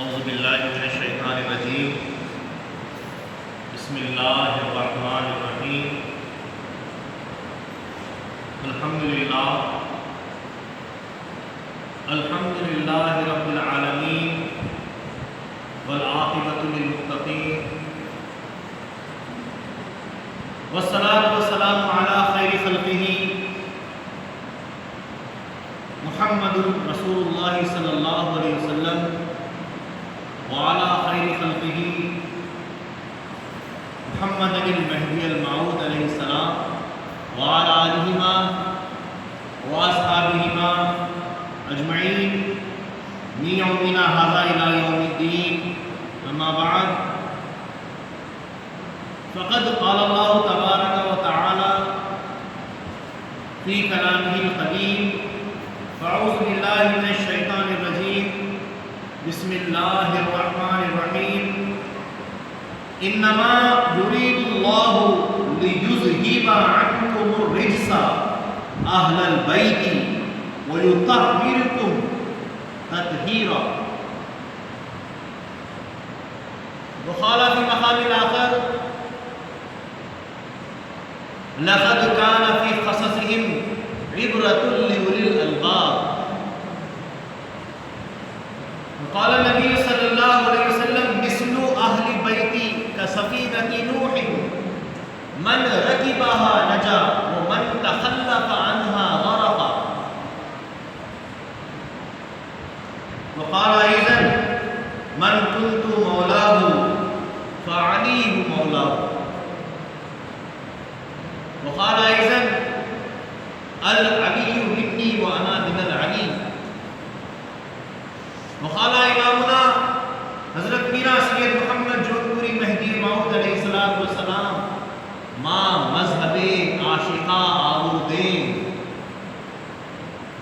اعوذ باللہ من الشیطان الرجیم بسم اللہ الرحمن الرحیم الحمد للہ رب العالمین والعاقبۃ للمتقین والصلاة والسلام علی خیر خلقہ محمد رسول اللہ صلی اللہ علیہ وسلم وعلى خیر خلقہ محمد المہدی الموعود علیہ السلام وعلى آلہما واصحابہما اجمعین من یومنا ھذا الی یوم الدین اما بعد فقد قال اللہ تبارک وتعالی فی کلامہ القدیم فاعوذ باللہ من الشیطان الرجیم بسم اللہ الرحمن الرحیم انما یرید اللہ لیذہب عنکم الرجس اہل البیت ویطہرکم تطہیرا وقال فی مقام آخر لقد كان في قصصهم عبرة لأولي الألباب وقال النبي صلى الله عليه وسلم مثل أهل بيتي كسفينة نوح من ركبها نجا ومن تخلف عنها غرق وقال أيضا من كنت مولاه فعلي مولاه وقال أيضا العلي مني وأنا من العلي وقال امامنا حضرت میرا سید محمد جونپوری مہدی موعود علیہ السلام ما مذہب عاشقہ آلودین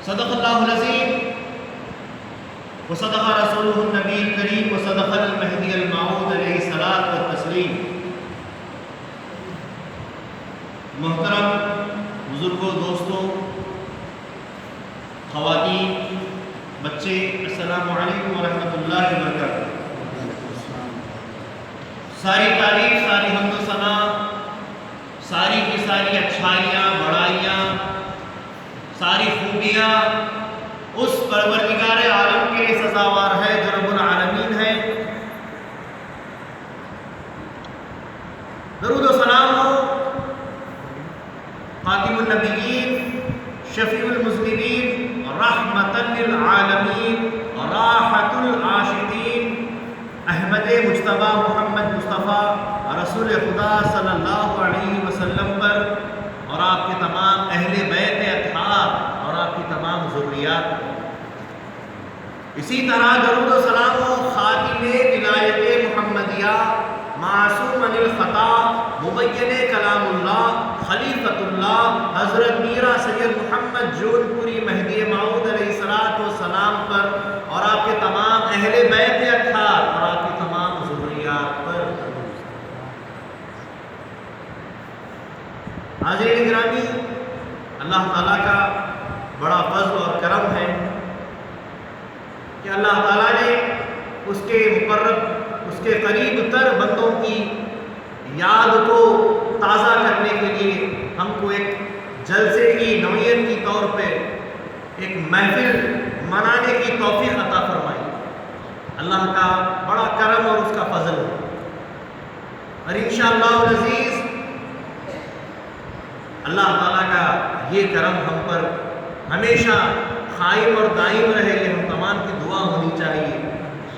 صدق اللہ العظیم وصدق رسولہ النبی الکریم وصدق المہدی الموعود علیہ الصلاۃ والتسلیم محترم بزرگوں، دوستوں، خواتین، بچے، السلام علیکم ورحمۃ اللہ وبرکاتہ۔ ساری تعریف، ساری حمد و ثنا، ساری کی ساری اچھائیاں، بڑائیاں، ساری خوبیاں اس پروردگار عالم کے لیے سزاوار ہے جو رب العالمین ہے۔ درود و سلام ہو خاتم النبیین، شفیع المذنبین، رحمت للعالمین، راحت العاشقین، احمد مجتبی محمد مصطفیٰ رسول خدا صلی اللہ علیہ وسلم پر اور آپ کے تمام اہل بیت اطہار اور آپ کی تمام ذریات پر۔ اسی طرح درود و سلام و خاتم ولایت محمدیہ، معصوم عن الخطا، مبین کلام اللہ، خلیفۃ اللہ حضرت میرا سید محمد جونپوری مہدی موعود علیہ السلام پر اور آپ کے تمام اہل بیت اطہار اور آپ کی تمام ذریات پر۔ حاضرین گرامی، اللہ تعالیٰ کا بڑا فضل اور کرم ہے کہ اللہ تعالیٰ نے اس کے مقرب، اس کے قریب تر بندوں کی یاد کو تازہ کرنے کے لیے ہم کو ایک جلسے کی نوعیت کی طور پہ ایک محفل منانے کی توفیق عطا فرمائی۔ اللہ کا بڑا کرم اور اس کا فضل ہے، اور انشاءاللہ العزیز اللہ تعالیٰ کا یہ کرم ہم پر ہمیشہ قائم اور دائم رہے۔ یہ ہم تمام کی دعا ہونی چاہیے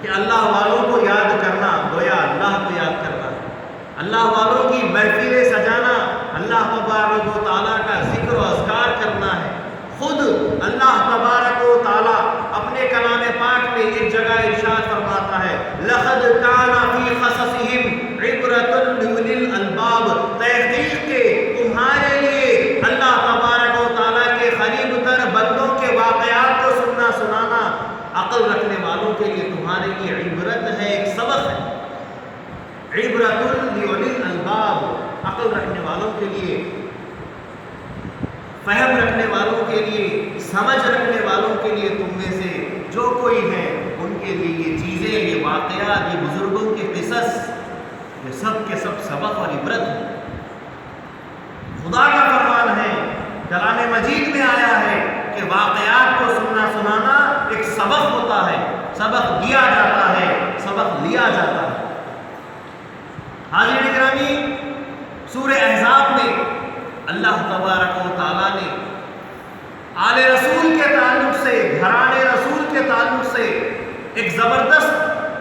کہ اللہ والوں کو یاد کرنا گویا اللہ کو یاد کرنا، اللہ والوں کی محفلیں سجانا اللہ تبارک و تعالیٰ کا ذکر و اذکار کرنا ہے۔ خود اللہ تبارک و تعالیٰ اپنے کلام پاک میں ایک جگہ ارشاد فرماتا ہے لقد کان فی قصصہم عبرۃ لأولی الالباب، تحقیق کے تمہارے لیے اللہ تبارک و تعالیٰ کے قریب تر بندوں کے واقعات کو سننا سنانا عقل رکھنے والوں کے لیے تمہارے لیے عبرت ہے، ایک سبق ہے۔ عبرۃ لأولی الالباب، عقل رکھنے والوں کے لیے، فہم رکھنے والوں کے لیے، سمجھ رکھنے والوں کے لیے، تم میں سے جو کوئی ہے ان کے لیے یہ چیزیں، یہ واقعات، یہ بزرگوں کے قصص، یہ سب کے سب سبق اور عبرت ہیں۔ خدا کا فرمان ہے، کلام مجید میں آیا ہے کہ واقعات کو سننا سنانا ایک سبق ہوتا ہے، سبق دیا جاتا ہے، سبق لیا جاتا ہے۔ حاضرین گرامی، سورہ احزاب میں اللہ تبارک و تعالیٰ نے آل رسول کے تعلق سے، گھرانے رسول کے تعلق سے ایک زبردست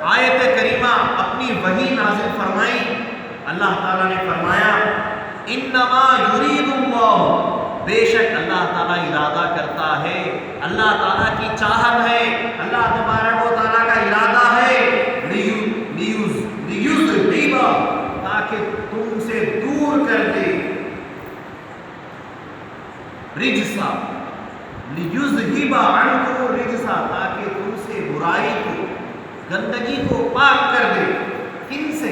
آیت کریمہ اپنی وحی نازل فرمائی۔ اللہ تعالیٰ نے فرمایا انما یرید اللہ، بے شک اللہ تعالیٰ ارادہ کرتا ہے، اللہ تعالیٰ کی چاہت ہے، اللہ تبارک و تعالیٰ کا ارادہ ہے لیذہب، تاکہ تم سے دور کر دے، رجسا، لیذہب عنکم الرجسا، تاکہ تم سے برائی کو، گندگی کو پاک کر دے۔ کن سے؟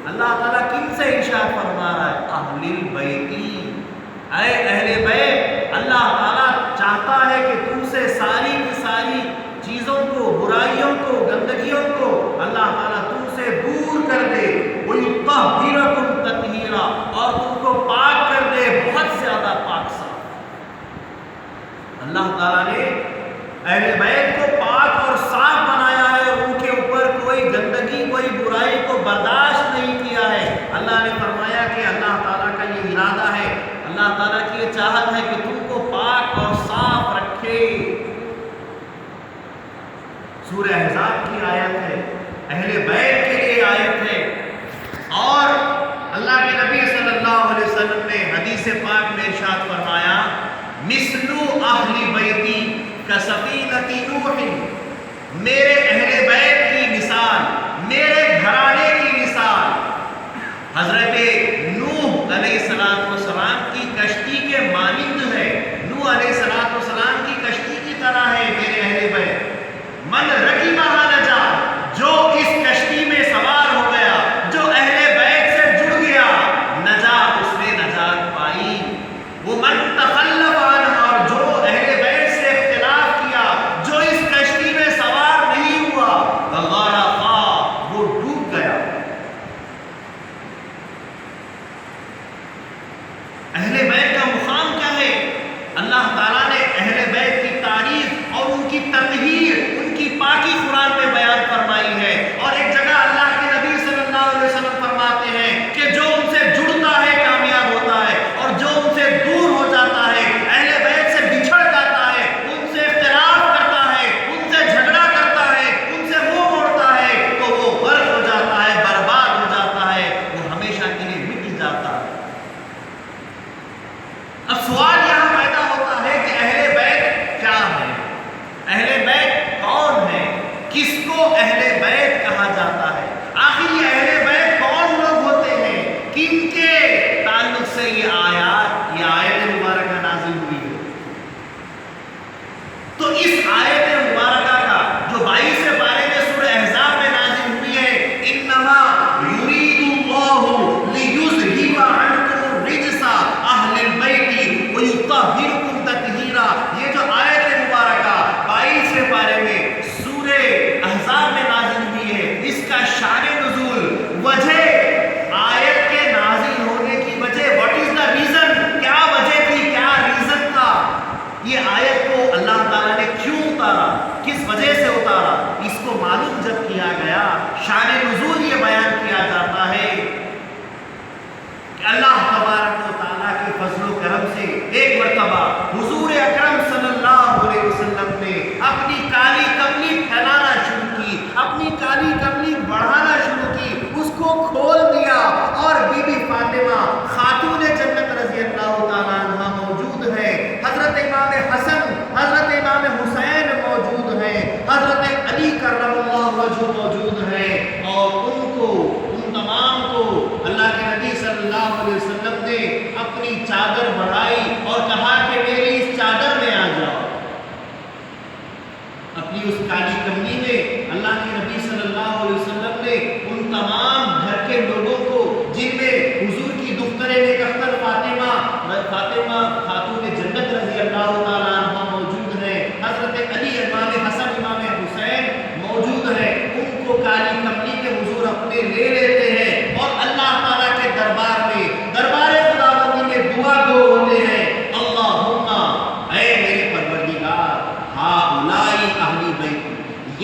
اللہ تعالیٰ کن سے ارشاد فرما رہا ہے؟ اہل البیت، اے اہل بیت، اللہ تعالیٰ چاہتا ہے کہ تم سے ساری کی ساری چیزوں کو، برائیوں کو، گندگیوں کو اللہ تعالیٰ تم سے دور کر دے، وَيُطَهِّرَكُمْ تَطْهِيرًا، اور تم کو پاک کر دے، بہت زیادہ پاک صاف۔ اللہ تعالیٰ نے اہل بیت کو پاک اور صاف بنایا ہے، ان کے اوپر کوئی گندگی، کوئی برائی کو برداشت نہیں کیا ہے۔ اللہ نے فرمایا کہ اللہ تعالیٰ کا یہ ارادہ ہے، اللہ تعالیٰ کی یہ چاہت ہے کہ تم کو پاک اور صاف رکھے۔ سورہ احزاب کی آیت ہے، اہل بیت کے لیے آیت ہے، اور اللہ کے نبی صلی اللہ علیہ وسلم نے حدیث پاک میں ارشاد فرمایا مثلو اہل بیتی کسفینۃ نوح، میرے اہل بیت کی مثال، میرے گھرانے کی مثال حضرت نوح علیہ السلام کی کشتی کے مانند ہے، نوح علیہ السلام کی کشتی کی طرح ہے میرے اہل بیت۔ من رکبھا نجا، جو اس کشتی میں سوار ہو گیا، جو اہل بیت سے جڑ گیا، نجا، اس نے نجات پائی۔ وہ من تخلف عنہا، اور جو اہل بیت سے اختلاف کیا، جو اس کشتی میں سوار نہیں ہوا،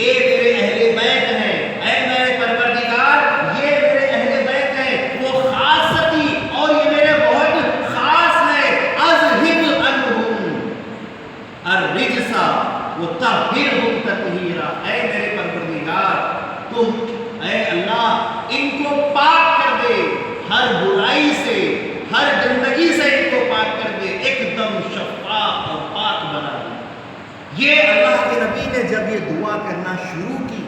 یہ میرے اہل بیت ہیں، اے میرے پروردگار یہ میرے اہل بیت ہیں، وہ خاصتی اور یہ میرے بہت خاص ہیں، اذہب عنہم الرجس وطہرہم تطہیرا، اے میرے پروردگار تم اے اللہ ان کو پاک کر دے، ہر برائی سے ہر گندگی سے ان کو پاک کر دے، ایک دم شفاف اور پاک بنا دے۔ یہ اللہ کے نبی نے جب یہ دعا کرنا شروع کی،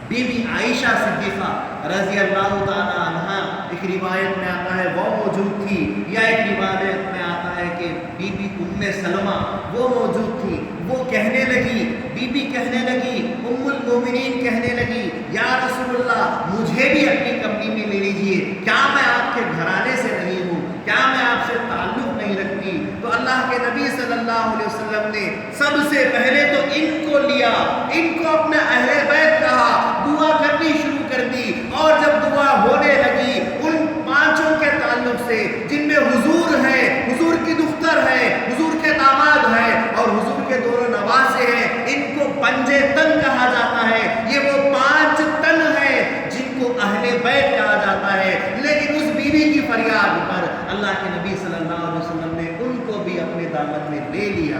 بی بی عائشہ صدیقہ رضی اللہ تعالی عنہا، ایک روایت میں آتا ہے وہ موجود تھی، یا ایک روایت میں آتا ہے کہ بی بی ام سلمہ وہ موجود تھی، وہ کہنے لگی، بی بی کہنے لگی، ام المومنین کہنے لگی یا رسول اللہ مجھے بھی اپنی کمپنی میں لے لیجئے، کیا میں آپ کے گھرانے سے نہیں ہوں، کیا میں آپ سے تعلق نہیں رکھتی؟ تو اللہ کے نبی صلی اللہ علیہ وسلم نے سب سے پہلے تو ان کو لیا، ان کو اپنے اہل بیت کہا، دعا کرنی شروع کر دی، اور جب دعا ہونے لگی ان پانچوں کے تعلق سے جن میں حضور ہے، حضور کی دختر ہے، حضور کے داماد ہے اور حضور کے دونوں نواسے ہیں، ان کو پنجے تن کہا جاتا ہے، یہ وہ 5 تن ہیں جن کو اہل بیت کہا جاتا ہے۔ لیکن اس بیوی کی فریاد پر اللہ کے نبی صلی اللہ علیہ وسلم نے ان کو بھی اپنے دامن میں لے لیا۔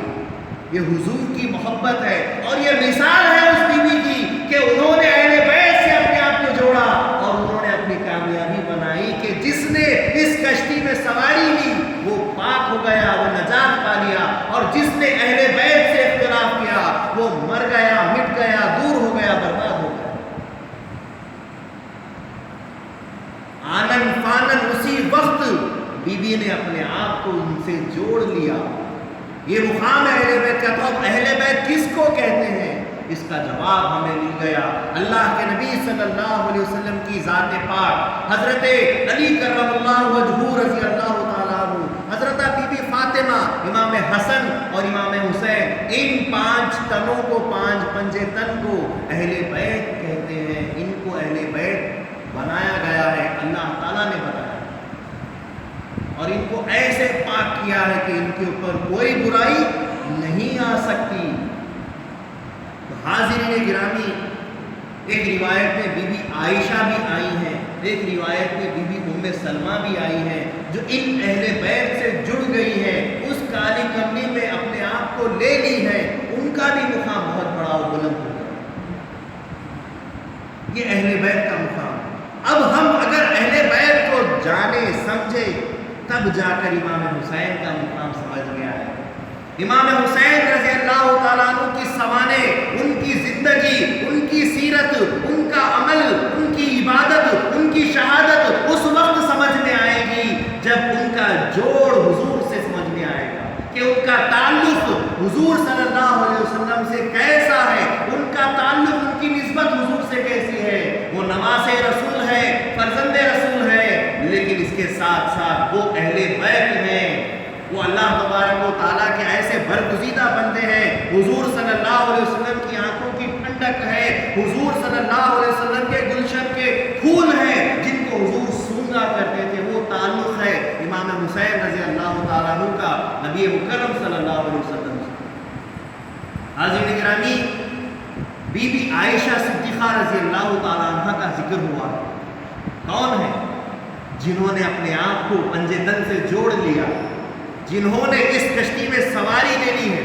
یہ حضور کی محبت ہے اور یہ مثال ہے اس بیوی کی کہ انہوں نے اہل بیت سے اپنے آپ کو جوڑا اور انہوں نے اپنی کامیابی بنائی کہ جس نے اس کشتی میں سواری لی وہ پاک ہو گیا، وہ نجات پا لیا، اور جس نے اہل بیت سے اختلاف کیا وہ مر گیا، مٹ گیا، دور ہو گیا، برباد ہو گیا۔ آنن فانن اسی وقت بی بی نے اپنے آپ کو ان سے جوڑ لیا۔ یہ مقام اہل بیت کا، تو اب اہل بیت کس کو کہتے ہیں؟ اس کا جواب ہمیں مل گیا، اللہ کے نبی صلی اللہ علیہ وسلم کی ذات پاک حضرت علی کرم اللہ وجہہ رضی اللہ تعالیٰ عنہ، حضرت بی بی فاطمہ، امام حسن اور امام حسین، ان 5 تنوں کو، 5 پنجے تن کو اہل بیت کہتے ہیں۔ ان کو اہل بیت بنایا گیا ہے، اللہ تعالیٰ نے بنایا اور ان کو ایسے پاک کیا ہے کہ ان کے اوپر کوئی برائی نہیں آ سکتی۔ حاضرین گرامی، ایک روایت میں بی بی عائشہ بھی آئی ہیں، ایک روایت میں بی بی ام سلمہ بھی آئی ہیں، جو ان اہل بیت سے جڑ گئی ہے، اس کالی کمنی میں اپنے آپ کو لے لی ہے، ان کا بھی مقام بہت بڑا اور بلند ہوگا۔ یہ اہل بیت کا مقام۔ اب ہم اگر اہل بیت کو جانے سمجھے تب جا کر امام حسین کا مقام سمجھ میں آئے۔ امام حسین رضی اللہ تعالیٰ عنہ کی سوانح، ان کی زندگی، ان کی سیرت، ان کا عمل، ان کی عبادت، ان کی شہادت اس وقت سمجھ میں آئے گی جب ان کا جوڑ حضور سے سمجھ میں آئے گا کہ ان کا تعلق حضور صلی اللہ علیہ وسلم سے کیسا ہے، ان کا تعلق، ان کی نسبت حضور سے کیسی ہے۔ وہ نواز رسول ہے، فرزند رسول ہے، لیکن اس کے ساتھ ساتھ وہ اہل بیت ہیں، وہ اللہ تبارک و تعالیٰ کے ایسے برگزیدہ بندے ہیں۔ حضور صلی اللہ علیہ وسلم کی آنکھوں کی ٹھنڈک ہے، حضور صلی اللہ علیہ وسلم کے گلشن کے پھول ہیں جن کو حضور سونگا کرتے تھے، وہ تعلق ہے امام حسین رضی اللہ تعالیٰ عنہ کا نبی مکرم صلی اللہ علیہ وسلم سے۔ حاضرین گرامی، بی بی عائشہ صدیقہ رضی اللہ تعالیٰ عنہ کا ذکر ہوا، کون ہے؟ جنہوں نے اپنے آپ کو پنجے تن سے جوڑ لیا، جنہوں نے اس کشتی میں سواری لے لی ہے،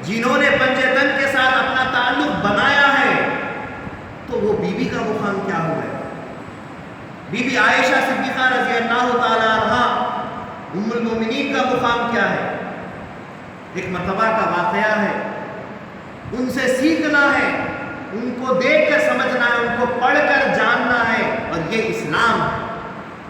جنہوں نے پنجے تن کے ساتھ اپنا تعلق بنایا ہے، تو وہ بی بی کا مقام کیا ہوا ہے؟ بی بی عائشہ صدیقہ رضی اللہ تعالی عنہ ام المومنین کا مقام کیا ہے؟ ایک مرتبہ کا واقعہ ہے، ان سے سیکھنا ہے، ان کو دیکھ کر سمجھنا ہے، ان کو پڑھ کر جاننا ہے، اور یہ اسلام ہے،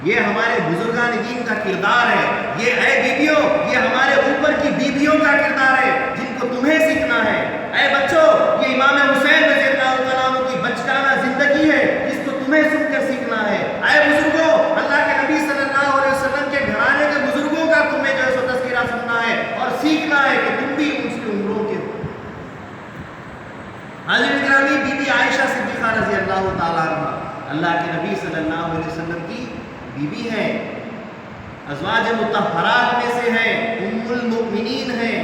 یہ ہمارے بزرگان دین کا کردار ہے، یہ اے بیویوں، یہ ہمارے اوپر کی بیویوں کا کردار ہے جن کو تمہیں سیکھنا ہے۔ اے بچوں، یہ امام حسین رضی اللہ تعالیٰ عنہ کی بچگانہ زندگی ہے جس کو تمہیں سن کر سیکھنا ہے۔ اے بزرگوں، اللہ کے نبی صلی اللہ علیہ وسلم کے گھرانے کے بزرگوں کا تمہیں جو ہے سو تذکرہ سننا ہے اور سیکھنا ہے کہ تم بھی اس کی عمروں کے۔ حاضرین گرامی، بی بی عائشہ صدیقہ رضی اللہ تعالیٰ عنہ اللہ کے نبی صلی اللہ علیہ وسلم کی بیوی ہیں، ازواج مطہرات میں سے ہیں، ام المؤمنین ہیں۔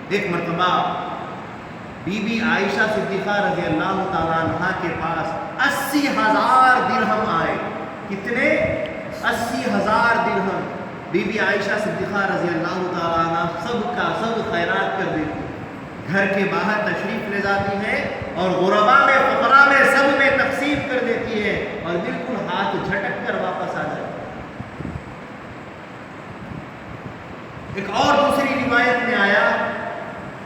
ایک مرتبہ بی بی عائشہ صدیقہ رضی اللہ تعالیٰ عنہ کے پاس 80,000 درہم آئے. کتنے؟ 80,000 درہم. بی بی عائشہ صدیقہ رضی اللہ تعالیٰ عنہ سب کا سب خیرات کر دیتی, گھر کے باہر تشریف لے جاتی ہے اور غربا میں فقراء میں سب میں تقسیم کر دیتی ہے اور بالکل ہاتھ جھٹک کر واپس آ جاتی ہے. ایک اور دوسری روایت میں آیا,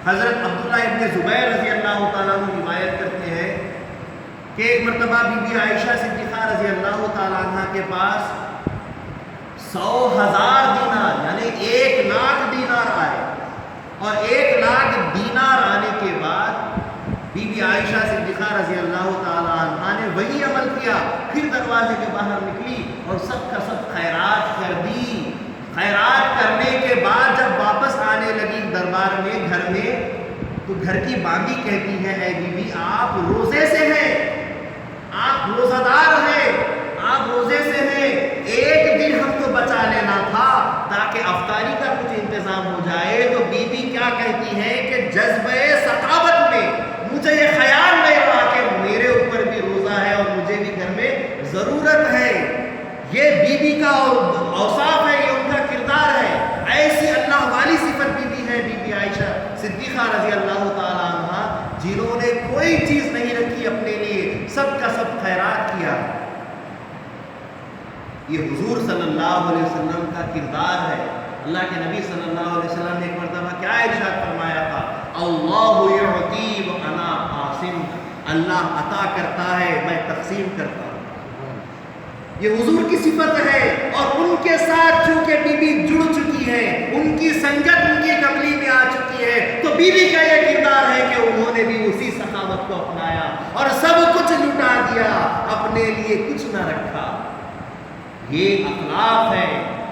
حضرت عبداللہ ابن زبیر رضی اللہ تعالیٰ عنہ روایت کرتے ہیں کہ ایک مرتبہ بی بی عائشہ صدیقہ رضی اللہ تعالیٰ عنہ کے پاس 100,000 دینار یعنی 1,00,000 دینار آئے, اور 1,00,000 دینار آنے کے بعد بی بی عائشہ صدیقہ رضی اللہ تعالیٰ عنہ نے وہی عمل کیا, پھر دروازے کے باہر نکلی اور سب کا سب خیرات کر دی. خیرات کرنے کے بعد جب واپس آنے لگی دربار میں, گھر میں, تو گھر کی باندی کہتی ہے اے بی بی آپ روزے سے ہیں, آپ روزہ دار ہیں, آپ روزے سے ہیں, 1 دن ہم کو بچا لینا تھا تاکہ افطاری کا کچھ انتظام ہو جائے. تو بی بی کیا کہتی ہے کہ جذبہ سخاوت میں مجھے یہ خیال نہیں رہا کہ میرے اوپر بھی روزہ ہے اور مجھے بھی گھر میں ضرورت ہے. یہ بی بی کا اوصاف ہے, یہ ان کا کردار ہے. ایسی اللہ والی صفت بی بی ہے بی بی عائشہ صدیقہ رضی اللہ تعالیٰ عنہ, جنہوں نے کوئی چیز نہیں رکھی اپنے لیے, سب کا سب خیرات کیا. یہ حضور صلی اللہ علیہ وسلم کا کردار ہے. اللہ کے نبی صلی اللہ علیہ وسلم نے ایک مرتبہ کیا ارشاد فرمایا تھا, اللہ یعطی و انا قاسم, اللہ عطا کرتا ہے میں تقسیم کرتا ہوں. یہ حضور کی صفت ہے, اور ان کے ساتھ چونکہ بی بی جڑ چکی ہے, ان کی سنگت ان کی کملی میں آ چکی ہے, تو بی بی کا یہ کردار ہے کہ انہوں نے بھی اسی سخاوت کو اپنایا اور سب کچھ لٹا دیا, اپنے لیے کچھ نہ رکھا. یہ اخلاق ہے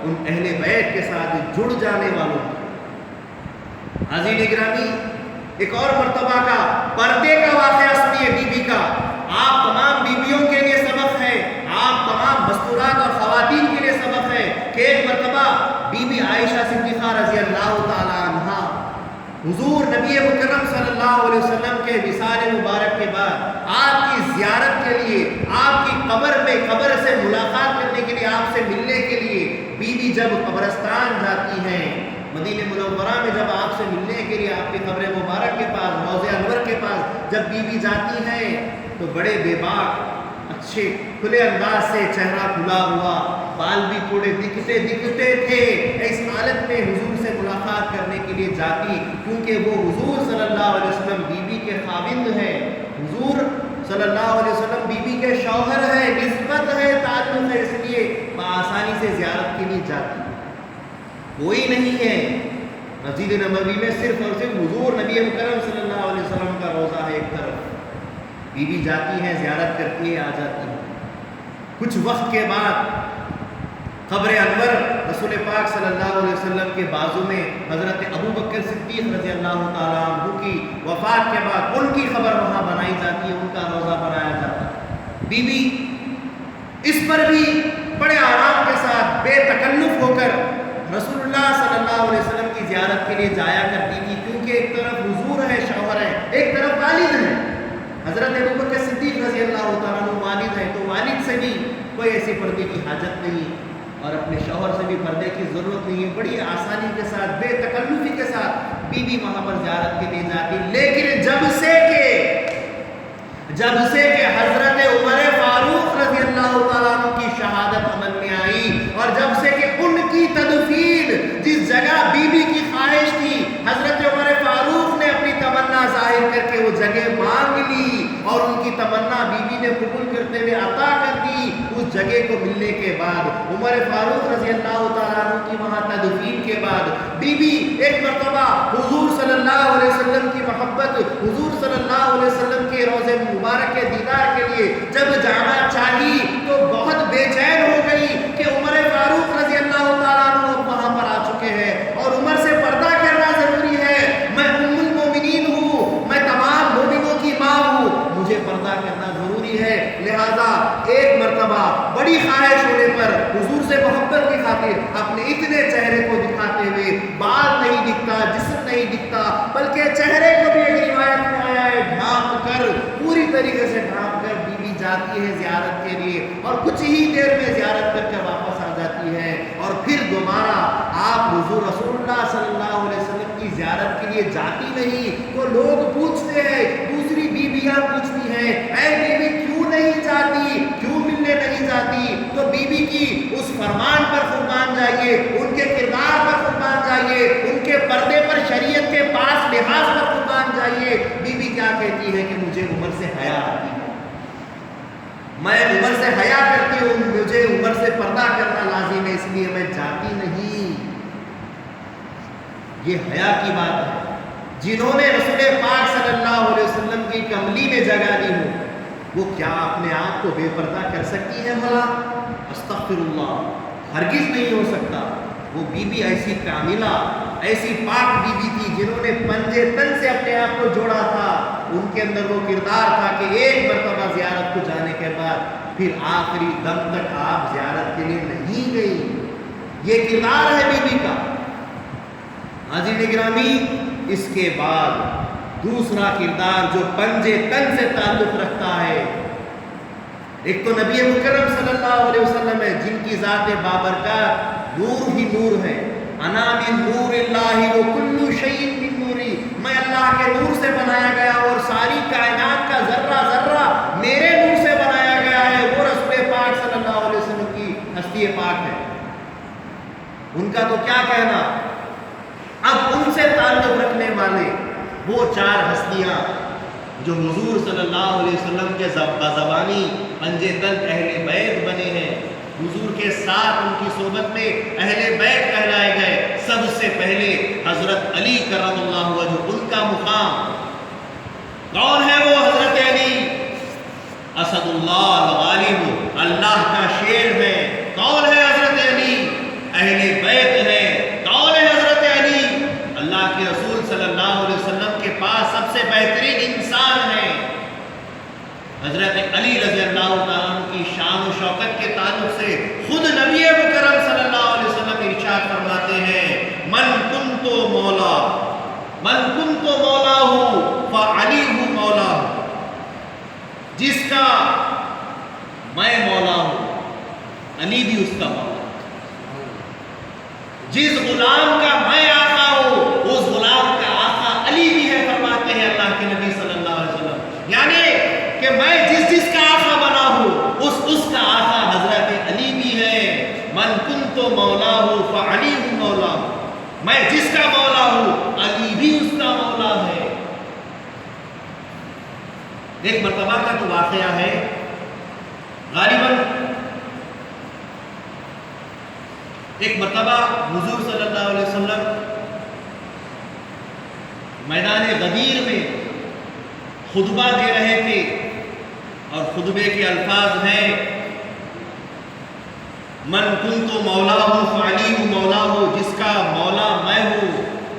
ان اہل بیت کے ساتھ جڑ جانے والوں. عزیز گرامی, ایک اور مرتبہ کا پردے کا واقعہ سنیے بی بی کا. آپ تمام بیویوں کے لیے سبق ہے, آپ تمام مستورات اور خواتین کے لیے سبق ہے کہ ایک مرتبہ بی بی عائشہ صدیقہ رضی اللہ تعالی عنہ حضور نبی مکرم صلی اللہ علیہ وسلم کے وصال مبارک کے بعد آپ کی زیارت کے لیے, آپ کی قبر میں قبر سے ملاقات کرنے کے لیے, آپ سے ملنے کے لیے بی بی جب قبرستان جاتی ہیں, مدینہ منورہ میں جب آپ سے ملنے کے لیے آپ کی قبر مبارک کے پاس, روضہ انور کے پاس جب بی بی جاتی ہیں تو بڑے بے باک اچھے کھلے انداز سے, چہرہ کھلا ہوا, بال بھی تھوڑے دکھتے تھے, اس حالت میں حضور سے ملاقات کرنے کے لیے جاتی, کیونکہ وہ حضور صلی اللہ علیہ وسلم بی بی کے خاوند ہیں, حضور صلی اللہ علیہ وسلم بی بی کے شوہر ہے, نسبت ہے, تعلق ہے, اس لیے بآسانی سے زیارت کے لیے جاتی. کوئی نہیں ہے مسجد نبوی میں, صرف اور صرف حضور نبی مکرم صلی اللہ علیہ وسلم کا روضہ ہے ایک طرف. بی بی جاتی ہے, زیارت کرتی ہے, آ جاتی ہے. کچھ وقت کے بعد قبر انور رسول پاک صلی اللہ علیہ وسلم کے بازو میں حضرت ابو بکر صدیق رضی اللہ تعالیٰ عنہ کی وفات کے بعد ان کی خبر وہاں بنائی جاتی ہے, ان کا روضہ بنایا جاتا ہے. بی بی اس پر بھی بڑے آرام کے ساتھ بے تکلف ہو کر رسول اللہ صلی اللہ علیہ وسلم کی زیارت کے لیے جایا کرتی تھی, کیونکہ ایک طرف حضور ہے, شوہر ہے, ایک طرف والد ہے. حضرت ابو بکر صدیق رضی اللہ تعالیٰ عنہ والد ہے, تو والد سے بھی کوئی ایسی پردے کی حاجت نہیں اور اپنے شوہر سے بھی پردے کی ضرورت نہیں ہے. بڑی آسانی کے ساتھ, بے تکلفی کے ساتھ بی بی وہاں پر زیارت کے لیے جاتی. لیکن جب سے کہ حضرت عمر فاروق رضی اللہ تعالیٰ عنہ کی شہادت عمل میں آئی, اور جب سے کہ ان کی تدفین جس جگہ بی بی کی خواہش تھی, حضرت عمر فاروق نے اپنی تمنا ظاہر کر کے وہ جگہ مانگ لی, اور ان کی تمنا بی بی نے قبول کرتے ہوئے عطا کر دی. اس جگہ کو ملنے کے بعد عمر فاروق رضی اللہ تعالیٰ عنہ کی وہاں تدفین کے بعد بی بی ایک مرتبہ حضور صلی اللہ علیہ وسلم کی محبت, حضور صلی اللہ علیہ وسلم کے روضے مبارک کے دیدار کے لیے جب جانا چاہی تو بہت بے چین ہو گئی کہ عمر فاروق رضی اللہ تعالیٰ عنہ وہاں پر آ چکے ہیں اور عمر سے پردہ کرنا ضروری ہے. میں ام المومنین ہوں, میں تمام مومنوں کی ماں ہوں, مجھے پردہ کرنا ضروری ہے. لہذا ایک مرتبہ بڑی خواہش ہونے پر حضور سے محبت کی خاطر اپنے اتنے چہرے کو دکھاتے ہوئے, بال نہیں دکھتا, جسم نہیں دکھتا, بلکہ چہرے کو بھی ایک روایت میں آیا سے ڈھانپ کر بیوی جاتی ہے زیارت کے لیے اور کچھ ہی دیر میں زیارت کر کے واپس آ جاتی ہے، اور پھر دوبارہ آپ حضور رسول اللہ صلی اللہ علیہ وسلم کی زیارت کے لیے جاتی نہیں، تو لوگ پوچھتے ہیں، دوسری بیویاں پوچھتی ہیں، اے بیوی کیوں نہیں جاتی، کیوں ملنے نہیں جاتی؟ تو بیوی کی اس فرمان پر قربان جائیے، ان کے کردار پر قربان جائیے، ان کے پردے پر شریعت کے پاس لحاظ پر قربان جائیے۔ بیوی کیا کہتی ہے کہ مجھے عمر سے حیا آتی ہے، میں عمر سے حیا کرتی ہوں، مجھے عمر سے پردہ کرنا لازم ہے، اس لیے میں جاتی نہیں۔ یہ حیا کی بات ہے۔ جنہوں نے رسول پاک صلی اللہ علیہ وسلم کی کملی میں جگہ دی ہو، وہ کیا اپنے آپ کو بے پردہ کر سکتی ہے بھلا؟ استغفر اللہ، ہرگز نہیں ہو سکتا۔ وہ بیوی ایسی کاملہ، ایسی پاک بیوی تھی جنہوں نے پنجے تن سے اپنے آپ کو جوڑا تھا۔ ان کے اندر وہ کردار تھا کہ ایک مرتبہ زیارت کو جانے کے بعد پھر آخری دم تک آپ زیارت کے لیے نہیں گئی۔ یہ کردار ہے بیوی کا۔ حاضرین گرامی، اس کے بعد دوسرا کردار جو پنجے تن سے تعلق رکھتا ہے، ایک تو نبی مکرم صلی اللہ علیہ وسلم ہے جن کی ذات بابرکات نور ہی نور ہے۔ انا من نور اللہ وکل شیء من نوری، میں اللہ کے نور سے بنایا گیا اور ساری کائنات کا ذرہ ذرہ میرے نور سے بنایا گیا ہے۔ وہ رسول پاک صلی اللہ علیہ وسلم کی ہستی پاک ہے، ان کا تو کیا کہنا۔ اب ان سے تعلق رکھنے والے وہ چار ہستیاں جو حضور صلی اللہ علیہ وسلم کے بزبانی پنجے تن اہل بیت بنے ہیں، حضور کے ساتھ ان کی صحبت میں اہل بیت کہلائے گئے۔ سب سے پہلے حضرت علی کرم اللہ وجہ، ان کا مقام کون ہے؟ وہ حضرت علی، اسد اللہ الغالب، اللہ کا شیر ہے۔ کون ہے حضرت علی؟ اہل بیت ہے۔ کون ہے حضرت علی؟ اللہ کے رسول صلی اللہ علیہ وسلم کے پاس سب سے بہترین انسان ہے۔ حضرت علی رضی اللہ تعالیٰ عنہ کی شان و شوکت کے تعلق سے خود نبی مکرم صلی اللہ علیہ وسلم ارشاد فرماتے ہیں، من کنت مولا، من کنت مولاہ فعلی مولاہ، جس کا میں مولا ہوں علی بھی اس کا مولا، جس غلام کا میں آقا ہوں اس غلام کا آقا علی بھی ہے، فرماتے ہیں اللہ کے نبی صلی اللہ علیہ وسلم۔ یعنی کہ میں جس کا آقا بنا ہوں اس کا آقا حضرت علی بھی ہے۔ من کنت مولاہ فعلی مولاہ، میں جس کا مولا ہوں علی بھی اس کا مولا ہے۔ ایک مرتبہ کا تو واقعہ ہے، غالباً ایک مرتبہ حضور صلی اللہ علیہ وسلم میدان غدیر میں خطبہ دے رہے تھے، اور خطبے کے الفاظ ہیں، من کنت مولاہ فعلی مولاہ، جس کا مولا میں ہوں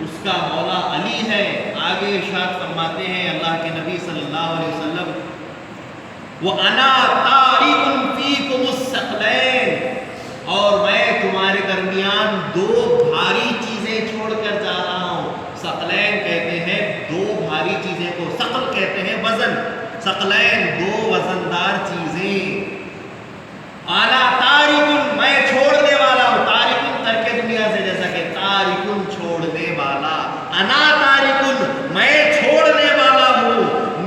اس کا مولا علی ہے۔ آگے ارشاد فرماتے ہیں اللہ کے نبی صلی اللہ علیہ وسلم، وَأَنَا تَارِكٌ فِيكُمُ الثَّقَلَيْنِ، اور میں تمہارے درمیان دو بھاری چیزیں چھوڑ کر جا رہا ہوں۔ ثقلین کہتے ہیں دو بھاری چیزیں کو، ثقل کہتے ہیں وزن، ثقلین دو وزندار چیزیں۔ انا تارکن، میں چھوڑنے والا ہوں، تارکن ترک دنیا سے، جیسا کہ تارکن چھوڑنے والا، انا تارکن میں چھوڑنے والا ہوں،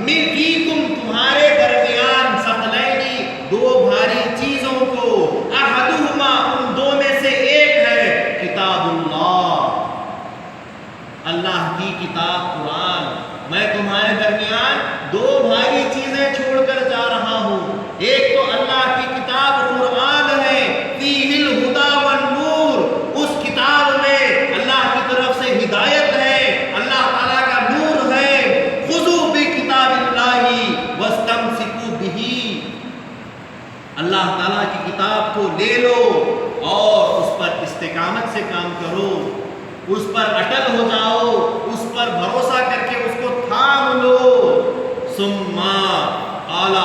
فیکم تمہارے درمیان، ثقلین دو بھاری چیزوں کو، احدہما ان دو میں سے ایک ہے کتاب اللہ، اللہ کی کتاب قرآن۔ میں تمہارے درمیان دو بھاری چیزیں چھوڑ کر جا رہا ہوں، ایک تو اللہ کی کتاب قرآن ہے، فیہ الہدی والنور، اس کتاب میں اللہ کی طرف سے ہدایت ہے، اللہ تعالیٰ کا نور ہے۔ خذوا بکتاب اللہ واستمسکوا بہ، اللہ تعالیٰ کی کتاب کو لے لو اور اس پر استقامت سے کام کرو، اس پر اٹل ہو جاؤ، اس پر بھروسہ کر کے اس کو تھام لو۔ ثم قال،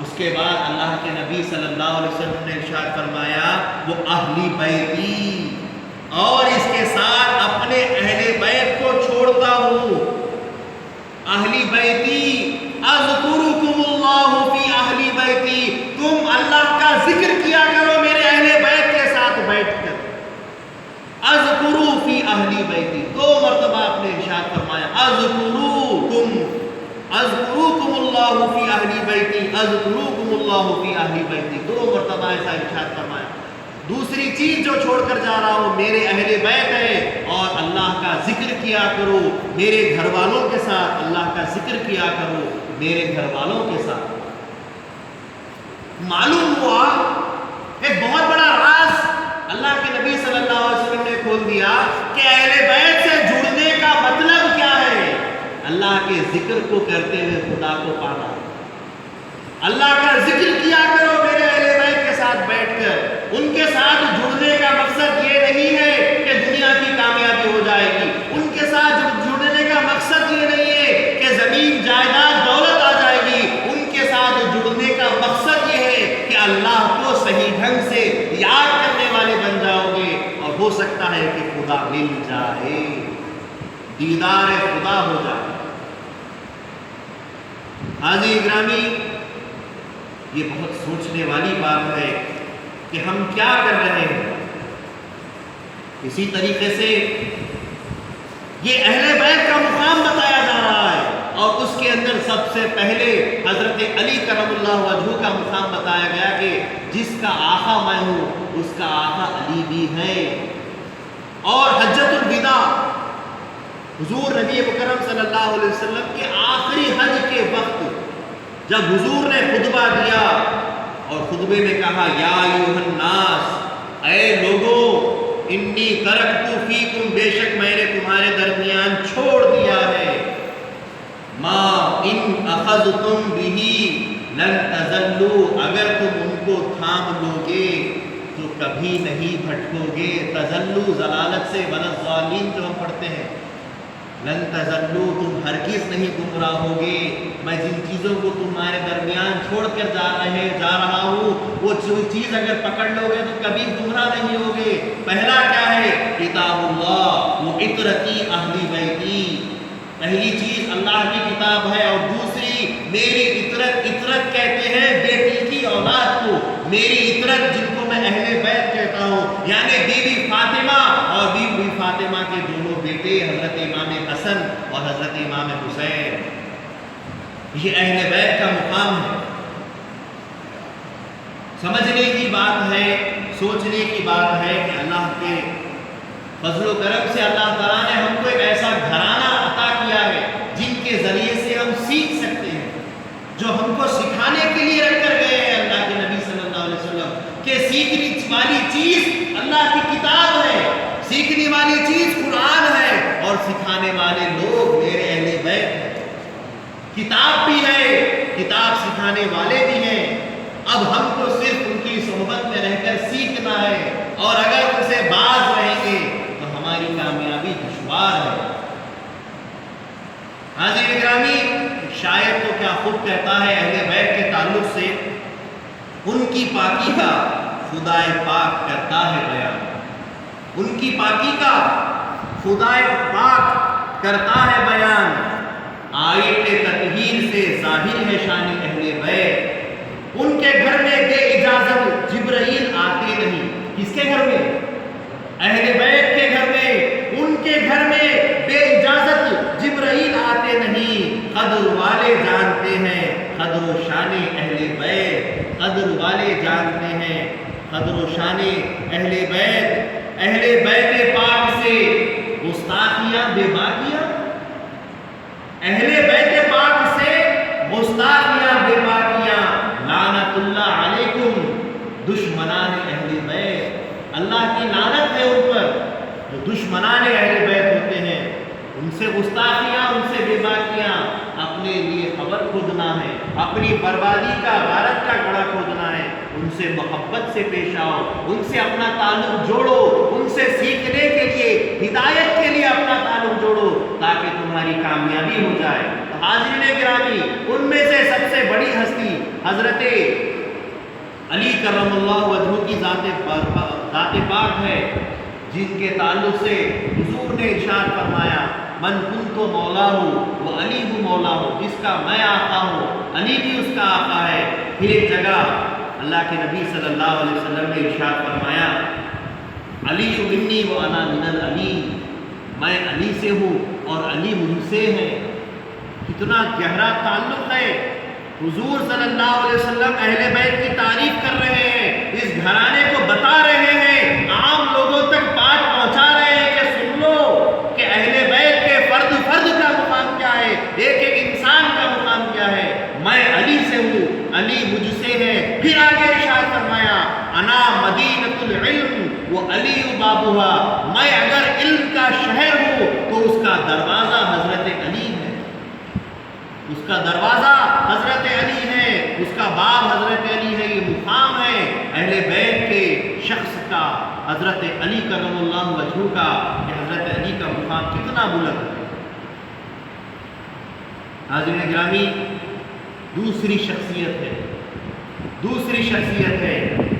اس کے بعد اللہ کے نبی صلی اللہ علیہ وسلم نے ارشاد فرمایا، وہ اہلی بیتی، اور اس کے ساتھ اپنے اہل بیت کو چھوڑتا ہوں۔ اہلی بیتی اذکرکم اللہ فی اہل بیتی، تم اللہ کا ذکر کیا کرو میرے اہل بیت کے ساتھ بیٹھ کر. اذکرو فی اہل بیتی، 2 مرتبہ آپ نے ارشاد فرمایا اذکروکم اللہ فی اہل بیتی، اذکروکم اللہ فی اہل بیتی، 2 مرتبہ ایسا ارشاد فرمایا. دوسری چیز جو چھوڑ کر جا رہا ہوں میرے اہل بیت ہے، اور اللہ کا ذکر کیا کرو میرے گھر والوں کے ساتھ، اللہ کا ذکر کیا کرو میرے گھر والوں کے ساتھ. معلوم ہوا ایک بہت بڑا راز اللہ کے نبی صلی اللہ علیہ وسلم نے کھول دیا کہ اہل بیت سے جڑنے کا مطلب کیا ہے. اللہ کے ذکر کو کرتے ہوئے خدا کو پانا. اللہ کا ذکر کیا کرو میرے اہل بیت کے ساتھ بیٹھ کر. ان کے ساتھ جڑنے کا مقصد یہ نہیں ہے کہ دنیا کی کامیابی ہو جائے گی. ان کے ساتھ جڑنے کا مقصد یہ نہیں ہے کہ زمین جائیداد دولت آ جائے گی. ان کے ساتھ جڑنے کا مقصد یہ ہے کہ اللہ کو صحیح ڈھنگ سے یاد کرنے والے بن جاؤ گے، اور ہو سکتا ہے کہ خدا مل جائے، دیدار خدا ہو جائے. حاضرین گرامی، یہ بہت سوچنے والی بات ہے کہ ہم کیا کر رہے ہیں. اسی طریقے سے یہ اہل بیت کا مقام بتایا جا رہا ہے، اور اس کے اندر سب سے پہلے حضرت علی کرم اللہ وجہہ کا مقام بتایا گیا کہ جس کا آقا میں ہوں اس کا آقا علی بھی ہے. اور حجۃ الوداع حضور نبی مکرم صلی اللہ علیہ وسلم کے آخری حج کے وقت جب حضور نے خطبہ دیا اور خطبے میں کہا یا ایھا الناس، اے لوگو، انی ترکت فیکم، بے شک میں نے تمہارے درمیان چھوڑ دیا ہے، ما ان اخذتم بہ لن تزلوا، اگر تم ان کو تھام لو گے تو کبھی نہیں بھٹکو گے. تزلوا ضلالت سے، ولا الضالین جو ہم پڑھتے ہیں، لن تزلوا، تم ہرگز نہیں گمراہ ہوگے. میں جن چیزوں کو تمہارے درمیان چھوڑ کر جا رہا ہوں وہ چیز اگر پکڑ لو گے تو کبھی گمراہ نہیں ہوگے. پہلا کیا ہے؟ کتاب اللہ و عطرتی اہل بیتی، پہلی چیز اللہ کی کتاب ہے، اور دوسری میری عطرت. عطرت کہتے ہیں بیٹی کی اولاد کو، میری عطرت جن کو میں اہل بیت کہتا ہوں، یعنی بی بی فاطمہ اور بی بی فاطمہ کے دونوں بیٹے حضرت امام حسن اور حضرت امام حسین. یہ اہل بیت کا مقام ہے. سمجھنے کی بات ہے، سوچنے کی بات ہے کہ اللہ کے فضل و کرم سے اللہ تعالیٰ نے ہم کو ایک ایسا گھرانہ عطا کیا ہے جن کے ذریعے سے ہم سیکھ سکتے ہیں، جو ہم کو سکھانے کے لیے رکھ کر گئے ہیں اللہ کے نبی صلی اللہ علیہ وسلم، کہ سیکھنے والی چیز اللہ کی کتاب ہے، سیکھنے والی چیز قرآن ہے، اور سکھانے والے لوگ میرے اہل بیت ہیں. کتاب بھی ہے، کتاب سکھانے والے بھی ہیں. اب ہم کو صرف ان کی صحبت میں رہ کر سیکھنا ہے، اور اگر ان سے باز رہیں گے تو ہماری کامیابی دشوار ہے. حاضرین گرامی، شاعر تو کیا خوب کہتا ہے اہل بیت کے تعلق سے، ان کی پاکی کا خدائے پاک کرتا ہے بیان. ان کی پاکی کا خدائے پاک کرتا ہے بیان. آیت تطہیر سے ظاہر ہے شان اہل بیت. ان کے گھر میں بے اجازت جبرائیل آتے نہیں. کس کے گھر میں؟ اہل بیت کے گھر میں. ان کے گھر میں بے اجازت جبرائیل آتے نہیں. قدر والے جانتے ہیں قدر و شان اہل بیت، قدر والے جانتے ہیں قدر و شان اہل بیت. اہل بیت پاک سے گستاخیاں بے باکیاں، اہل بیت پاک سے گستاخیاں بے باکیاں، لعنت اللہ علیکم دشمنان اہل بیت. اللہ کی لعنت ہے ان پر جو دشمنان اہل بیت ہوتے ہیں. ان سے گستاخیاں، ان سے بے باکیاں، اپنے لیے خبر کھودنا ہے، اپنی بربادی کا غارت کا گڑھا کھودنا ہے. ان سے محبت سے پیش آؤ، ان سے اپنا تعلق جوڑو، ان سے سیکھنے کے لیے، ہدایت کے لیے اپنا تعلق جوڑو تاکہ تمہاری کامیابی ہو جائے. تو حاضرین گرامی، ان میں سے سب سے بڑی ہستی حضرت علی کرم اللہ وجہہ کی ذات پاک ہے، جن کے تعلق سے حضور نے ارشاد فرمایا من کنت مولا ہوں وہ علی ہوں مولا ہوں، جس کا میں آقا ہوں علی بھی اس کا آقا ہے۔ پھر ایک جگہ اللہ کے نبی صلی اللہ علیہ وسلم نے ارشاد فرمایا علی منی و انا من العلی، میں علی سے ہوں اور علی مجھ سے ہے۔ کتنا گہرا تعلق ہے۔ حضور صلی اللہ علیہ وسلم اہل بیت کی تعریف کر رہے ہیں، اس گھرانے کو بتا رہے ہیں، عام لوگوں تک بات پہنچا رہے ہیں کہ سن لو کہ اہل بیت کے فرد فرد کا مقام کیا ہے، ایک ایک انسان کا مقام کیا ہے۔ میں علی سے ہوں، علی مجھ سے ہے۔ پھر آگے ارشاد فرمایا انا مدینۃ العلم و علی بابھا، میں اگر علم کا شہر ہوں تو اس کا دروازہ حضرت علی ہے، اس کا دروازہ حضرت علی ہے، اس کا باب حضرت علی ہے۔ یہ مقام ہے اہل بیت کے شخص کا، حضرت علی کرم اللہ وجہہ کا، کہ حضرت علی کا مقام کتنا بلند ہے۔ حاضرین گرامی، دوسری شخصیت ہے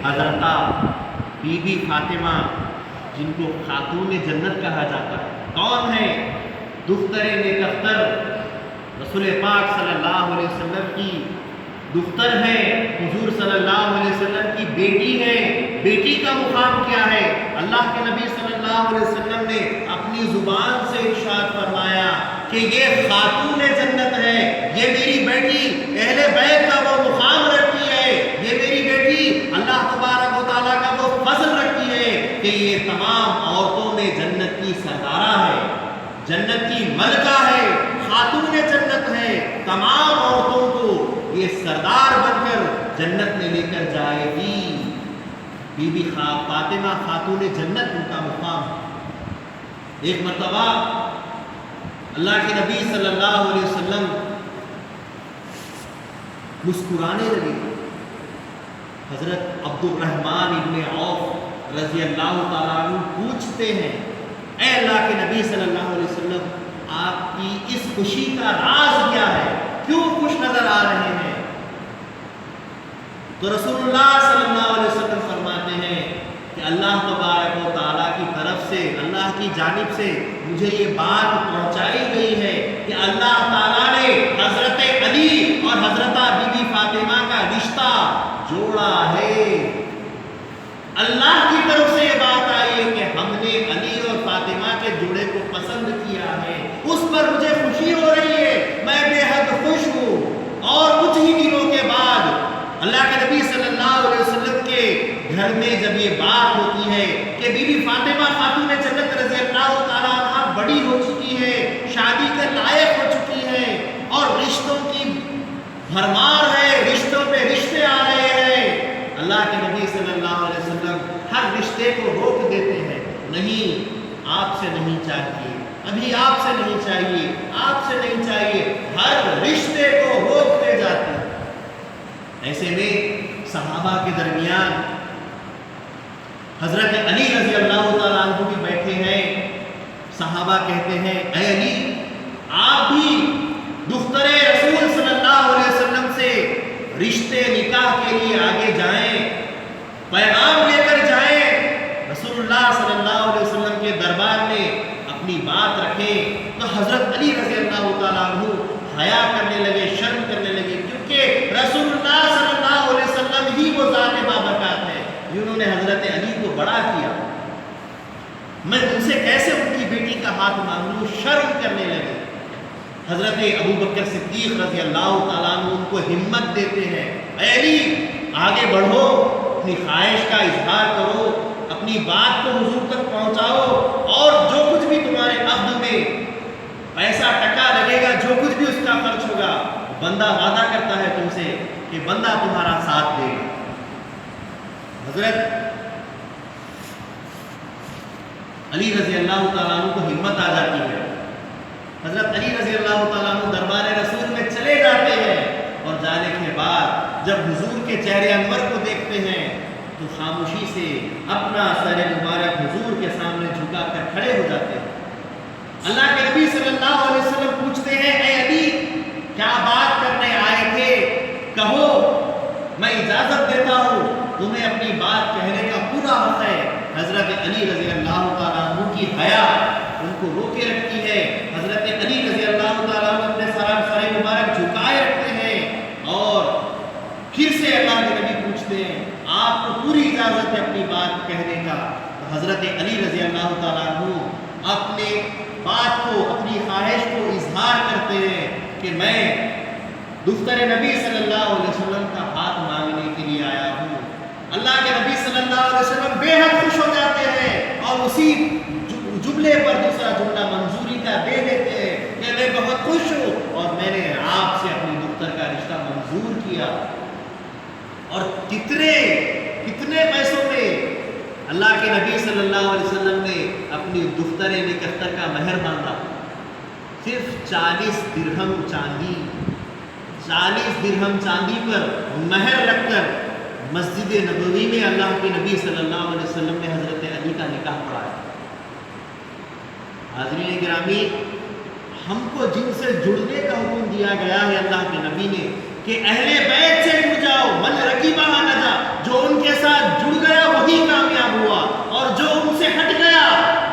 حضرت بی بی فاطمہ، جن کو خاتون جنت کہا جاتا ہے۔ کون ہے؟ دختر نیک اختر، رسول پاک صلی اللہ علیہ وسلم کی دختر ہے، حضور صلی اللہ علیہ وسلم کی بیٹی ہے۔ بیٹی کا مقام کیا ہے؟ اللہ کے نبی صلی اللہ علیہ وسلم نے اپنی زبان سے ارشاد فرمایا کہ یہ خاتون جنت ہے، یہ میری بیٹی اہل بیت کا وہ مقام رکھتی ہے، یہ میری بیٹی اللہ تبارک و تعالیٰ کا وہ فضل رکھتی ہے کہ یہ تمام عورتوں میں جنت کی سردارہ ہے، جنت کی ملکہ ہے، خاتون جنت ہے۔ تمام عورتوں کو یہ سردار بن کر جنت میں لے کر جائے گی۔ بی بی فاطمہ خاتون جنت ان کا مقام ہے۔ ایک مرتبہ اللہ کے نبی صلی اللہ علیہ وسلم مسکرانے لگے۔ حضرت عبد الرحمن ابن عوف رضی اللہ تعالیٰ عنہ پوچھتے ہیں اے اللہ کے نبی صلی اللہ علیہ وسلم، آپ کی اس خوشی کا راز کیا ہے؟ کیوں خوش نظر آ رہے ہیں؟ تو رسول اللہ صلی اللہ علیہ وسلم فرماتے ہیں کہ اللہ تبارک و تعالیٰ کی طرف سے، اللہ کی جانب سے مجھے یہ بات پہنچائی گئی ہے کہ اللہ تعالیٰ نے حضرت علی اور حضرت بی بی فاطمہ کا رشتہ جوڑا ہے۔ اللہ کی طرف سے یہ بات آئی ہے کہ ہم نے علی اور فاطمہ کے جوڑے کو پسند کیا ہے، اس پر مجھے خوشی ہو رہی ہے، میں بے حد خوش ہوں۔ اور کچھ ہی دنوں کے بعد اللہ کے نبی صلی اللہ علیہ وسلم کے گھر میں جب یہ بات ہوتی ہے کہ بی بی فاطمہ خاتون جنت رضی اللہ تعالیٰ عنہا بڑی ہو چکی ہے، شادی کے لائق ہو چکی ہے، اور رشتوں کی بھرمار ہے، رشتوں پہ رشتے آ رہے ہیں، اللہ کے نبی صلی اللہ علیہ وسلم ہر رشتے کو روک دیتے ہیں۔ نہیں، آپ سے نہیں چاہیے، ابھی آپ سے نہیں چاہیے، آپ سے نہیں چاہیے، ہر رشتے کو روکتے جاتے ہیں۔ ایسے میں صحابہ کے درمیان حضرت علی رضی اللہ تعالیٰ عنہ بھی بیٹھے ہیں۔ صحابہ کہتے ہیں اے علی، آپ بھی دختر رسول صلی اللہ علیہ وسلم سے رشتے نکاح کے لیے آگے جائیں، پیغام لے کر جائیں، رسول اللہ صلی اللہ علیہ وسلم کے دربار میں اپنی بات رکھیں۔ تو حضرت علی رضی اللہ تعالیٰ عنہ حیا کرنے لگے، شرم کرنے لگے، کیونکہ رسول اللہ صلی اللہ علیہ وسلم ہی وہ ذات بابرکات ہے جنہوں نے حضرت علی کو بڑا کیا، میں ان سے کیسے ان کی بیٹی کا ہاتھ مانگوں؟ شرم کرنے لگے۔ حضرت ابو بکر صدیق رضی اللہ تعالیٰ عنہ ان کو ہمت دیتے ہیں، اے علی آگے بڑھو، اپنی خواہش کا اظہار کرو، اپنی بات کو حضور تک پہنچاؤ، اور جو کچھ بھی تمہارے عہد میں پیسہ ٹکا لگے گا، جو کچھ بھی اس کا خرچ ہوگا، بندہ وعدہ کرتا ہے تم سے کہ بندہ تمہارا ساتھ دے گا۔ حضرت علی رضی اللہ تعالیٰ عنہ کو ہمت آ جاتی ہے، حضرت علی رضی اللہ تعالیٰ عنہ دربار رسول میں چلے جاتے ہیں، اور جانے کے بعد جب حضور کے چہرے انور کو دیکھتے ہیں تو خاموشی سے اپنا سر مبارک حضور کے سامنے جھکا کر کھڑے ہو جاتے ہیں۔ اللہ کے نبی صلی اللہ علیہ وسلم پوچھتے ہیں اے علی، کیا بات کرنے آئے تھے؟ کہو، میں اجازت دیتا ہوں، تمہیں اپنی بات کہنے کا پورا حق ہے۔ حضرت علی رضی اللہ تعالیٰ عنہ کی حیا ان کو روکے رکھتی ہے۔ حضرت پھر سے اللہ کے نبی پوچھتے ہیں آپ کو پوری اجازت ہے اپنی بات کہنے کا؟ تو حضرت علی رضی اللہ تعالیٰ عنہ اپنے بات کو، اپنی خواہش کو اظہار کرتے ہیں کہ میں دفتر نبی صلی اللہ علیہ وسلم کا ہاتھ مانگنے کے لیے آیا ہوں۔ اللہ کے نبی صلی اللہ علیہ وسلم بے حد خوش ہو جاتے ہیں اور اسی جملے پر دوسرا جملہ منظوری کا دے دیتے ہیں کہ میں بہت خوش ہوں اور میں نے آپ سے اپنی دفتر کا رشتہ منظور کیا۔ اور کتنے پیسوں میں اللہ کے نبی صلی اللہ علیہ وسلم نے اپنی دفتر نکہتر کا مہر مانگا؟ صرف 40 درہم چاندی، 40 درہم چاندی پر مہر رکھ کر مسجد نبوی میں اللہ کے نبی صلی اللہ علیہ وسلم نے حضرت علی کا نکاح پڑھایا۔ حاضرین گرامی، ہم کو جن سے جڑنے کا حکم دیا گیا ہے اللہ کے نبی نے کہ اہل بیت سے جڑ جاؤ، من رقیبہ نجا، جو ان کے ساتھ جڑ گیا وہی کامیاب ہوا، اور جو ان سے ہٹ گیا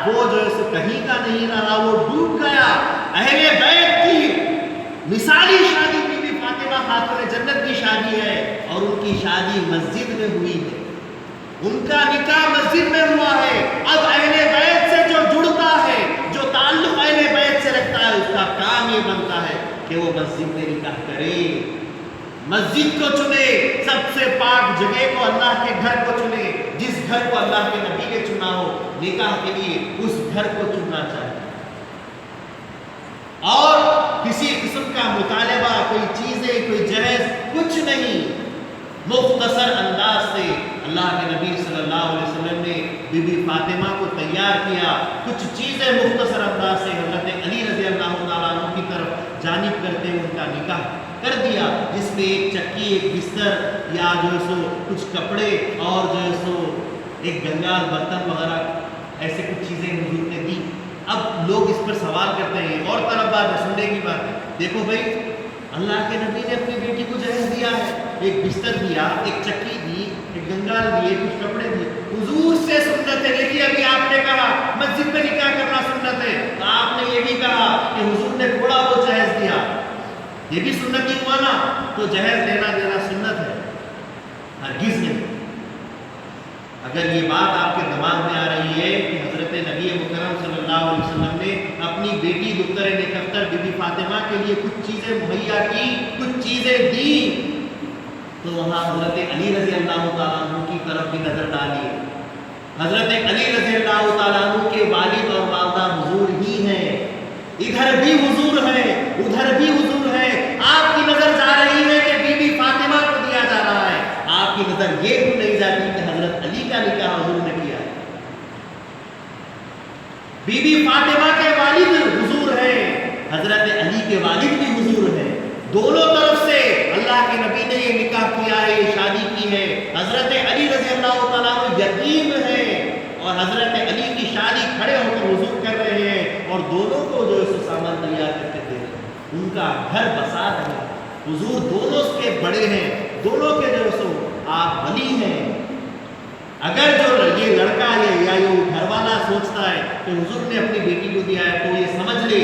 وہ جو ہے سو کہیں کا نہیں رہا، وہ ڈوب گیا۔ اہل بیت کی مثالی شادی بی بی فاطمہ خاتون جنت کی شادی ہے، اور ان کی شادی مسجد میں ہوئی ہے، ان کا نکاح مسجد میں ہوا ہے۔ اب اہل بیت سے جو جڑتا ہے، جو تعلق اہل بیت سے رکھتا ہے، اس کا کام یہ بنتا ہے کہ وہ مسجد میں نکاح کرے، مسجد کو چنے، سب سے پاک جگہ کو، اللہ کے گھر کو چنے، جس گھر کو اللہ کے نبی نے چنا ہو نکاح کے لیے اس گھر کو چننا چاہیے۔ اور کسی قسم کا مطالبہ، کوئی چیزیں، کوئی جہیز، کچھ نہیں، مختصر انداز سے اللہ کے نبی صلی اللہ علیہ وسلم نے بی بی فاطمہ کو تیار کیا، کچھ چیزیں مختصر انداز سے حضرت علی رضی اللہ تعالیٰ عنہ کی طرف جانب کرتے ہوئے ان کا نکاح کر دیا، جس میں ایک چکی، ایک بستر، یا جو ہے سو کچھ کپڑے، اور جو ہے سو ایک گنگال برتن وغیرہ، ایسے کچھ چیزیں حضور نے دی۔ اب لوگ اس پر سوال کرتے ہیں، اور طرف بات ہے، سننے کی بات ہے، دیکھو بھائی اللہ کے نبی نے اپنی بیٹی کو جہیز دیا ہے، ایک بستر دیا، ایک چکی دی، ایک گنگال دیے، کچھ کپڑے دیے، حضور سے سنت ہے۔ دیکھیے ابھی آپ نے کہا مسجد میں نکاح کرنا سنت ہے، تو آپ نے یہ بھی کہا کہ حضور نے تھوڑا وہ جہیز دیا، یہ بھی سنت ہی ہوا نا، تو جہیز لینا دینا سنت ہے؟ ہرگز نہیں۔ اگر یہ بات آپ کے دماغ میں آ رہی ہے کہ حضرت نبی مکرم صلی اللہ علیہ وسلم نے اپنی بیٹی دختر نکہتر بی بی فاطمہ کے لیے کچھ چیزیں مہیا کی، کچھ چیزیں دی، تو وہاں حضرت علی رضی اللہ تعالیٰ عنہ کی طرف بھی نظر ڈالیے۔ حضرت علی رضی اللہ تعالیٰ عنہ کے والد اور والدہ حضور ہی ہیں، ادھر بھی حضور ہے، ادھر بھی حضور ہے۔ آپ کی نظر جا رہی ہے کہ بی بی فاطمہ کو دیا جا رہا ہے، آپ کی نظر یہ کیوں نہیں جاتی کہ حضرت علی کا نکاح حضور نے کیا ہے؟ بی بی فاطمہ کے والد حضور ہیں، حضرت علی کے والد بھی حضور ہیں، دونوں طرف سے اللہ کے نبی نے یہ نکاح کیا ہے، یہ شادی کی ہے۔ حضرت علی رضی اللہ تعالیٰ عنہ یتیم ہیں، اور حضرت علی کی شادی کھڑے ہو کر حضور کر رہے ہیں، اور دونوں کو جو ہے سامان تیار کر کے دے رہے ہیں، ان کا گھر بسا رہے ہیں۔ حضور دونوں کے بڑے ہیں، دونوں کے جو سو آپ ولی ہیں۔ اگر جو یہ لڑکا ہے یا یہ گھر والا سوچتا ہے کہ حضور نے اپنی بیٹی کو دیا ہے، تو یہ سمجھ لے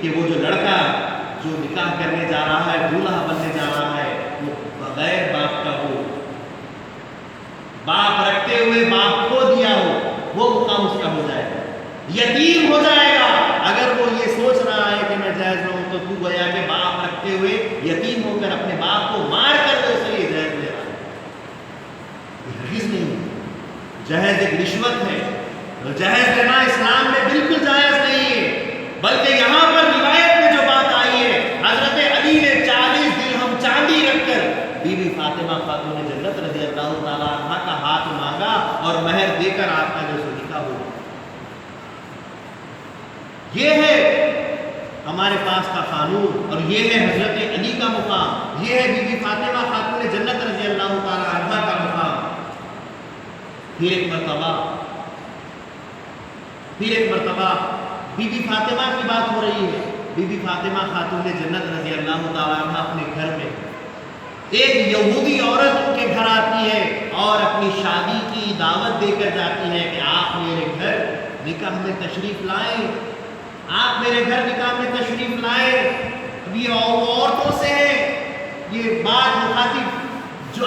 کہ وہ جو لڑکا جو نکاح کرنے جا رہا ہے، دولہا بننے جا رہا ہے، وہ بغیر باپ کا ہو، باپ رکھتے ہوئے باپ کو دیا ہو، وہ مقام اس کا ہو جائے گا، یتیم ہو جائے گا۔ اگر وہ یہ سوچ رہا ہے کہ میں جائز نہ ہوں، تو تو گویا کہ باپ رکھتے ہوئے یتیم ہو کر اپنے باپ کو مار کر دو، اسے یہ جائز لے رہا ہے، یہ ہرگز نہیں۔ جہیز ایک رشوت ہے، جہیز لینا اسلام میں بالکل جائز نہیں ہے، بلکہ یہاں پر روایت میں جو بات آئی ہے، حضرت علی نے 40 درہم چاندی رکھ کر بی بی فاطمہ خاتون جنت رضی اللہ تعالیٰ عنہ کا ہاتھ مانگا، اور مہر دے کر آپ کا جو نکاح ہوا۔ یہ ہے ہمارے پاس کا قانون، اور یہ ہے حضرت علی کا مقام، یہ ہے بی بی فاطمہ خاتون جنت رضی اللہ تعالیٰ عنہ کا مقام۔ پھر ایک مرتبہ بی بی فاطمہ کی بات ہو رہی ہے۔ بی بی فاطمہ خاتون جنت رضی اللہ تعالیٰ عنہ اپنے گھر میں، ایک یہودی عورت ان کے گھر آتی ہے اور اپنی شادی کی دعوت دے کر جاتی ہے کہ آپ میرے گھر نکاح میں تشریف لائیں، آپ میرے گھر نکاح میں تشریف لائیں۔ اب یہ عورتوں سے ہے، یہ بات مخاطب جو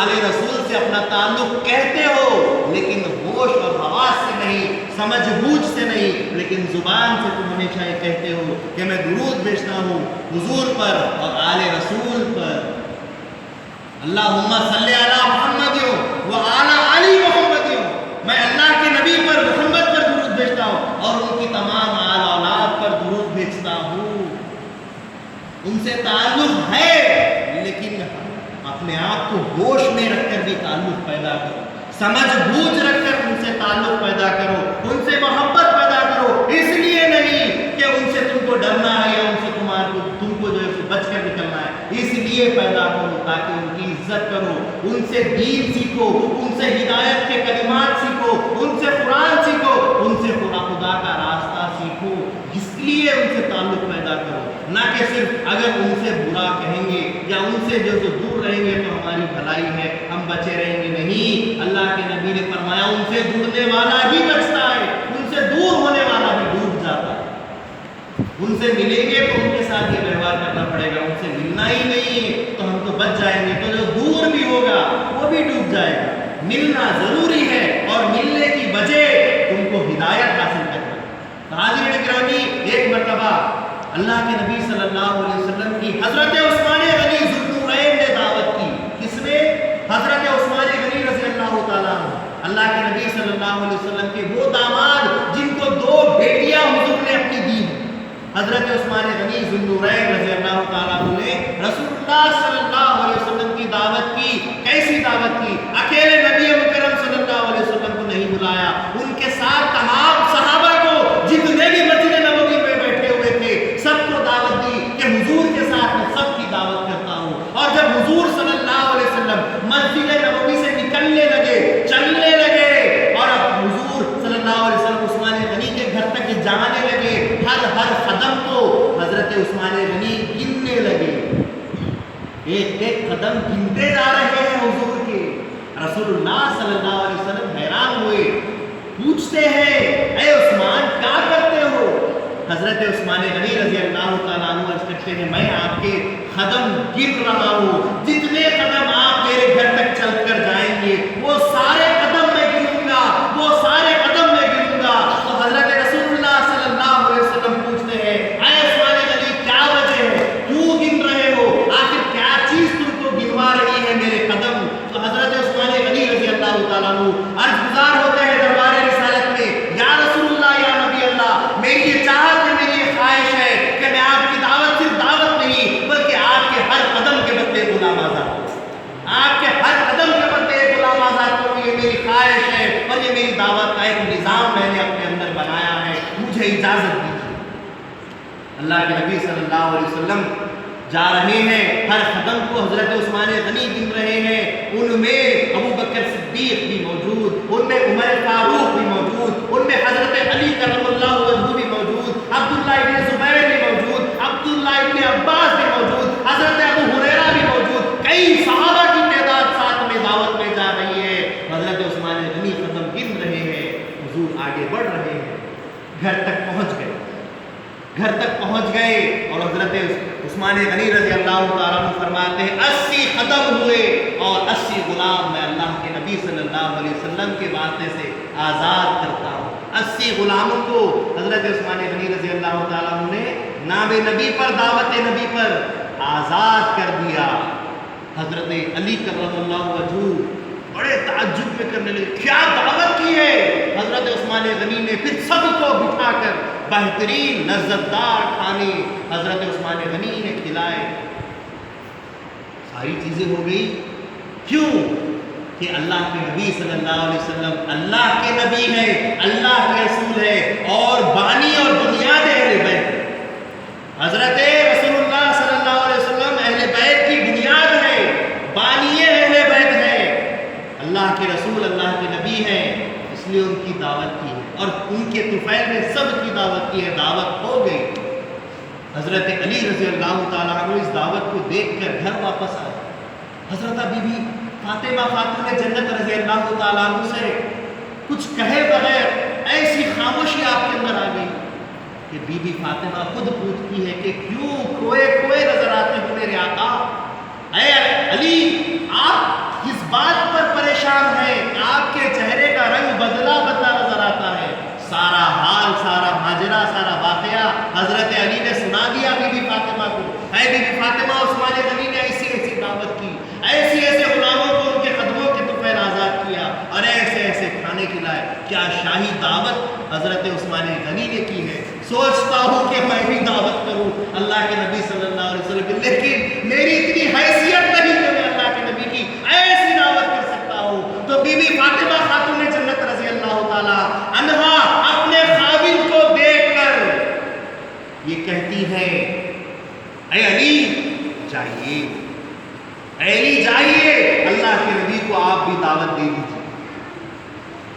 آل رسول سے اپنا تعلق کہتے ہو لیکن ہوش اور حواس سے نہیں، سمجھ بوجھ سے نہیں، لیکن زبان سے تم ہمیشہ یہ کہتے ہو کہ میں درود بھیجتا ہوں حضور پر اور آل رسول پر، اللہم صلی علی محمد و علی علی محمد، میں اللہ کے نبی پر محمد پر درود بھیجتا ہوں اور ان کی تمام آل اولاد پر درود بھیجتا ہوں۔ ان سے تعلق ہے لیکن اپنے آپ کو ہوش میں رکھ کر بھی تعلق پیدا کرو، سمجھ بوجھ رکھ کر ان سے تعلق پیدا کرو، ان سے محبت پیدا کرو، اس لیے نہیں کہ ان سے تم کو ڈرنا ہے یا ان سے تم کو جو ہے بچ کر نکلنا ہے، اس لیے پیدا کرو تاکہ ان کی عزت کرو، ان سے دین سیکھو، ان سے ہدایت کے کلمات سیکھو، ان سے قرآن سیکھو، ان سے خدا کا راستہ سیکھو، اس لیے ان سے تعلق پیدا کرو، نہ کہ صرف اگر ان سے برا کہیں گے یا ان سے جو دور رہیں گے تو ہماری بھلائی ہے ہم بچے رہیں گے، نہیں، اللہ کے نبی نے فرمایا ان سے جڑنے والا ہی بچتا ہے، ان سے دور ہونے والا بھی ڈوب جاتا ہے۔ ان سے ملیں گے تو ان کے ساتھ یہ ویوہار کرنا پڑے گا، ان سے ملنا ہی نہیں ہے تو ہم تو بچ جائیں گے، تو جو دور بھی ہوگا وہ بھی ڈوب جائے گا۔ ملنا ضروری ہے اور ملنے کی وجہ تم کو ہدایت حاصل کرنا۔ حاضرین گرامی، ایک مرتبہ اللہ کے نبی صلی اللہ علیہ وسلم کی حضرت عثمان غنی ذوالنورین نے دعوت کی۔ کس نے؟ حضرت عثمان غنی رضی اللہ تعالیٰ عنہ، اللہ کے نبی صلی اللہ علیہ وسلم کے وہ داماد جن کو 2 بیٹیاں حضور نے اپنی دی ہیں۔ حضرت عثمان غنی ذوالنورین رضی اللہ تعالیٰ عنہ نے رسول اللہ صلی اللہ علیہ وسلم کی دعوت کی۔ کیسی دعوت کی؟ اکیلے نبی مکرم صلی اللہ علیہ وسلم کو نہیں بلایا، ان کے ساتھ تمام صحابہ کو جتنے بھی مسجد نبوی میں بیٹھے ہوئے تھے سب کو دعوت دی کہ حضور کے ساتھ میں سب کی دعوت کرتا ہوں۔ اور جب حضور صلی اللہ علیہ وسلم مسجد نبوی سے نکلنے لگے، چلنے لگے، اور اب حضور صلی اللہ علیہ وسلم عثمان غنی کے گھر تک جانے لگے، ہر قدم کو حضرت عثمان غنی گننے لگے، ایک ایک قدم گنتے جا رہے ہیں حضور کے۔ رسول اللہ صلی اللہ علیہ وسلم حیران ہوئے، پوچھتے ہیں اے عثمان کیا کرتے ہو؟ حضرت عثمان غنی رضی اللہ تعالیٰ عنہ عرض کرتے ہیں میں آپ کے قدم گن رہا ہوں، جتنے قدم آپ میرے گھر تک چل کر جائیں گے وہ سارے قدم میں گنوں گا، وہ سارے قدم میں گنوں گا۔ تو حضرت رسول اللہ صلی اللہ علیہ وسلم پوچھتے ہیں اے عثمان غنی کیا وجہ ہے، کیوں گن رہے ہو، آخر کیا چیز تم کو گنوا رہی ہے میرے قدم؟ تو حضرت عثمان غنی رضی اللہ تعالیٰ عنہ عرض گزار ہوتے ہیں دربار رسالت میں، یا رسول اللہ یا نبی اللہ، میری یہ چاہت ہے، میری یہ خواہش ہے کہ میں آپ کی دعوت صرف دعوت نہیں بلکہ آپ کے ہر قدم کے بدلے غلام آزاد ہوں، آپ کے ہر قدم کے بدلے غلام آزاد کروں، یہ میری خواہش ہے اور یہ میری دعوت کا ایک نظام میں نے اپنے اندر بنایا ہے، مجھے اجازت دیجیے۔ اللہ کے نبی صلی اللہ علیہ وسلم جا رہے ہیں، ہر قدم کو حضرت عثمان غنی گن رہے ہیں، ان میں ابو بکر صدیق بھی موجود، ان میں عمر فاروق بھی موجود، ان میں حضرت علی کرم اللہ وجہہ بھی موجود، عبداللہ ابن زبیر بھی موجود، عبداللہ ابن عباس بھی موجود، حضرت ابو ہریرہ بھی موجود، کئی صحابہ کی تعداد ساتھ میں دعوت میں جا رہی ہے۔ حضرت عثمان غنی قدم گن رہے ہیں، حضور آگے بڑھ رہے ہیں، گھر تک پہنچ گئے، گھر تک پہنچ گئے اور حضرت عثمان غنی رضی اللہ تعالیٰ عنہ فرماتے ہیں 80 قدم ہوئے اور 80 غلام میں اللہ کے نبی صلی اللہ علیہ وسلم کے واسطے سے آزاد کرتا ہوں۔ 80 غلاموں کو حضرت عثمان غنی رضی اللہ تعالیٰ عنہ نے نام نبی پر، دعوت نبی پر آزاد کر دیا۔ حضرت علی کرم اللہ وجہہ بڑے تعجب میں کرنے لگے، کیا دعوت کی ہے؟ حضرت عثمان غنی نے پھر سب کو بٹھا کر بہترین لذتدار کھانے حضرت عثمان غنی نے کھلائے۔ ساری چیزیں ہو گئی، کیوں؟ کہ اللہ کے نبی صلی اللہ علیہ وسلم اللہ کے نبی ہے، اللہ کے رسول ہے اور بانی اور بنیاد اہل بیت۔ حضرت رسول اللہ صلی اللہ علیہ وسلم اہل بیت کی بنیاد ہے، بانی اہل بیت ہے، اللہ کے رسول اللہ کے نبی ہیں، اس لیے ان کی دعوت کی ہے اور ان کے طفیل نے سب کی دعوت کی ہے، دعوت ہو گئی۔ حضرت علی رضی اللہ تعالیٰ عنہ اس دعوت کو دیکھ کر گھر واپس آئے۔ حضرت بی بی فاطمہ خاتون جنت رضی اللہ تعالیٰ عنہ سے کچھ کہے بغیر ایسی خاموشی آپ کے اندر آ گئی کہ بی بی فاطمہ خود پوچھتی ہے کہ کیوں کھوئے کھوئے نظر آتے ہو میرے آقا؟ اے علی، آپ کس اے بی بی فاطمہ عثمان غنی نے ایسی ایسی دعوت کی، ایسے ایسے غلاموں کو ان کے قدموں کے طفیل آزاد کیا اور ایسے ایسے کھانے کھلائے. کیا شاہی دعوت حضرت عثمان غنی نے کی ہے؟ سوچتا ہوں کہ میں بھی دعوت کروں اللہ کے نبی صلی اللہ علیہ وسلم کی، لیکن میری اتنی حیثیت نہیں کہ میں اللہ کے نبی کی ایسی دعوت کر سکتا ہوں. تو بی بی فاطمہ خاتون جنت رضی اللہ تعالی عنہا اپنے خاوند کو دیکھ کر یہ کہتی ہے اے علی جائیے، اے علی جائیے، اللہ کے نبی کو آپ بھی دعوت دے دیجیے.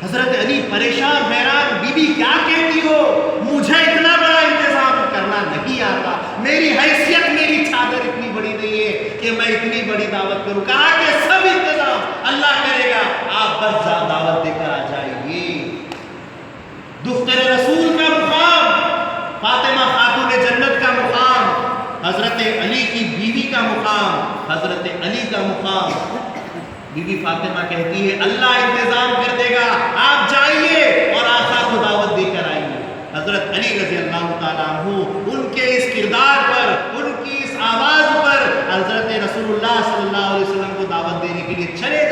حضرت علی پریشان حیران، بی بی کیا کہتی ہو؟ مجھے اتنا بڑا انتظام کرنا نہیں آتا، میری حیثیت میری چادر اتنی بڑی نہیں ہے کہ میں اتنی بڑی دعوت کروں. کہا کہ سب انتظام اللہ کرے گا، آپ بس دعوت دے کر آ جائیے. دختر رسول کا مقام، فاطمہ خاتون جنت کا مقام، حضرت علی کی بیوی کا مقام، حضرت علی کا مقام. بی بی فاطمہ کہتی ہے اللہ انتظام کر دے گا، آپ جائیے اور آقا کو دعوت دے کر آئیے. حضرت علی رضی اللہ تعالیٰ عنہ ان کے اس کردار پر، ان کی اس آواز پر حضرت رسول اللہ صلی اللہ علیہ وسلم کو دعوت دینے کے لیے چلے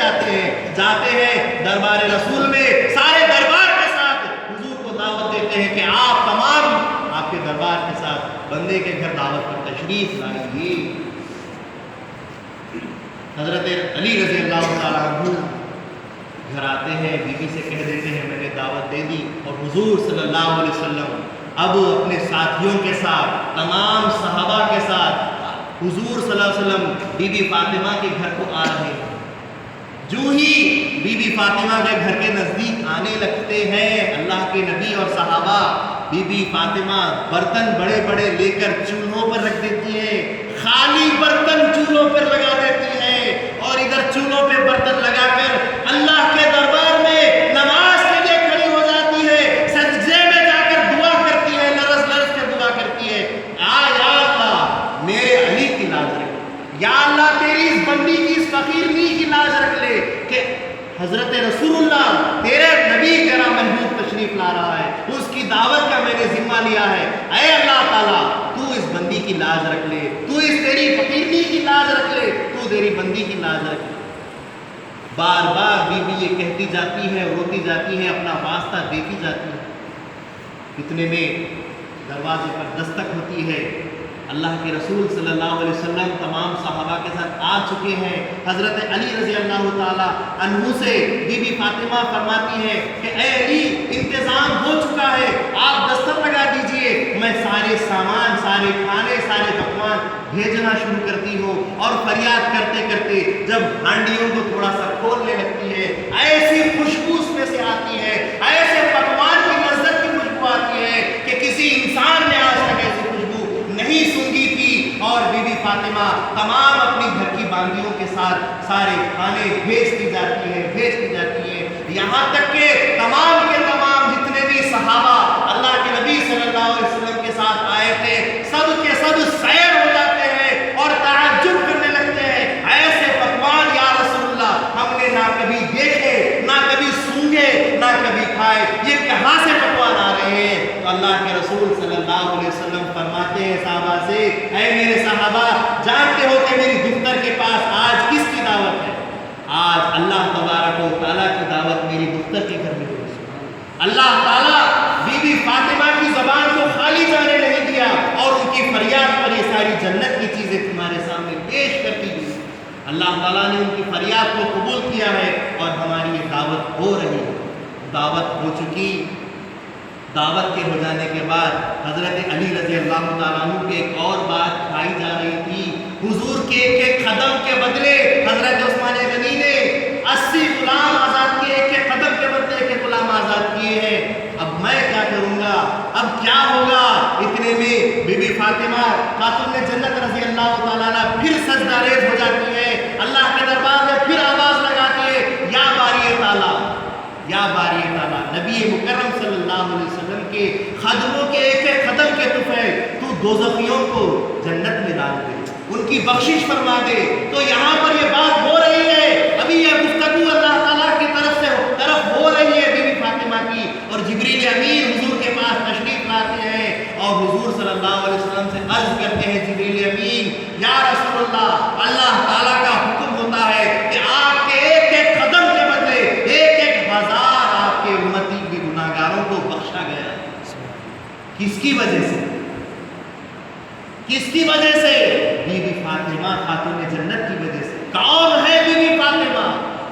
جاتے ہیں دربار رسول میں، سارے دربار کے ساتھ حضور کو دعوت دیتے ہیں کہ آپ تمام آپ کے دربار کے ساتھ بندے کے گھر دعوت پر تشریف لائیے. حضرت علی رضی اللہ تعالیٰ عنہ گھر آتے ہیں، بیوی سے کہہ دیتے ہیں میں نے دعوت دے دی، اور حضور صلی اللہ علیہ وسلم اب اپنے ساتھیوں کے ساتھ، تمام صحابہ کے ساتھ حضور صلی اللہ علیہ وسلم بی بی فاطمہ کے گھر کو آ رہے ہیں. جو ہی بی بی فاطمہ کے گھر کے نزدیک آنے لگتے ہیں اللہ کے نبی اور صحابہ، بی بی فاطمہ برتن بڑے بڑے لے کر چولہوں پر رکھ دیتی ہے، خالی برتن چولہوں پر لگا دیتی ہے، اور ادھر چولہوں پہ برتن لگا کر اللہ کے دربار میں نماز کے لیے کھڑی ہو جاتی ہے، سجدے میں جا کر دعا کرتی ہے، لرز لرز کر دعا کرتی ہے. یا اللہ میرے علی کی لاج رکھ، یا اللہ تیری اس بندی کی، اس فقیرنی کی لاج رکھ لے کہ حضرت رسول اللہ تیرے نبی تیرا محبوب تشریف لا رہا ہے، اس کی دعوت کا میں نے ذمہ لیا ہے. اے اللہ تعالیٰ تو اس بندی کی لاج رکھ لے، تو اس تیری فقیرنی کی لاج رکھ لے، تو تیری بندی کی لاج رکھ لے. بار بار بی بی یہ کہتی جاتی ہے، روتی جاتی ہے، اپنا واسطہ دیتی جاتی ہے. اتنے میں دروازے پر دستک ہوتی ہے، اللہ کے رسول صلی اللہ علیہ وسلم تمام صحابہ کے ساتھ آ چکے ہیں. حضرت علی رضی اللہ تعالیٰ عنہ سے بی بی فاطمہ فرماتی ہے کہ اے علی انتظام ہو چکا ہے، آپ دستک لگا دیجئے، میں سارے سامان، سارے کھانے، سارے پکوان بھیجنا شروع کرتی ہوں. اور فریاد کرتے کرتے جب ہانڈیوں کو تھوڑا سا کھولنے لگتی ہے، ایسی خوشبو اس میں سے آتی ہے، ایسے پکوان کی لذت کی خوشبو آتی ہے کہ کسی انسان نے آج تک ایسی خوشبو نہیں سونگی تھی. اور بی بی فاطمہ تمام اپنی گھر کی باندیوں کے ساتھ سارے کھانے بھیجتی جاتی ہے، یہاں تک کہ تمام کے تمام جتنے بھی صحابہ اللہ کے نبی صلی اللہ علیہ وسلم کے ساتھ آئے تھے، سب کے سب سیر ہو جاتے ہیں اور تعجب کرنے لگتے ہیں، ایسے پکوان یا رسول اللہ ہم نے نہ کبھی دیکھے، نہ کبھی سونگے، نہ کبھی کھائے، یہ کہاں سے پکوان آ رہے ہیں؟ تو اللہ کے رسول صلی اللہ علیہ وسلم فرماتے ہیں صحابہ سے، اے میرے صحابہ جانتے ہو کہ میری دختر کے پاس آج کس کی دعوت ہے؟ آج اللہ تبارک و تعالیٰ کی دعوت میری دختر کے گھر میں ہوئی. اللہ تعالیٰ بی بی فاطمہ کی زبان کو خالی جانے نہیں دیا اور ان کی فریاد پر یہ ساری جنت کی چیزیں تمہارے سامنے پیش کر دی گئی. اللہ تعالیٰ نے ان کی فریاد کو قبول کیا ہے اور ہماری یہ دعوت ہو رہی ہے. دعوت ہو چکی. دعوت کے ہو جانے کے بعد حضرت علی رضی اللہ تعالیٰ عنہ کی ایک اور بات کھائی جا رہی تھی. حضور کے ایک قدم کے بدلے حضرت عثمان غنی نے 80 غلام آزاد کیے، ایک قدم کے بدلے ایک غلام آزاد کیے ہیں. اب میں کیا کروں گا؟ اب کیا ہوگا؟ اتنے میں بی بی فاطمہ خاتون جنت رضی اللہ تعالیٰ عنہ پھر سجدہ ریز ہو جاتی ہے، اللہ کے دربار میں پھر آواز لگاتی ہے، یا باری تعالیٰ، یا باری تعالیٰ، نبی مکرم صلی اللہ علیہ وسلم کے خادموں کے ایک ایک قدم کے طفیل تو دوزخیوں کو جنت میں ڈال دے، ان کی بخشش فرما دے. تو یہاں پر یہ بات ہو رہی ہے، ابھی یہ گفتگو اللہ تعالیٰ کی طرف ہو رہی ہے بی بی فاطمہ کی، اور جبریل امین حضور کے پاس تشریف لاتے ہیں اور حضور صلی اللہ علیہ وسلم سے عرض کرتے ہیں، جبریل امین کی وجہ سے؟ کس کی وجہ سے؟ بی بی فاطمہ خاتون جنت کی وجہ سے۔ کون ہے بی بی فاطمہ؟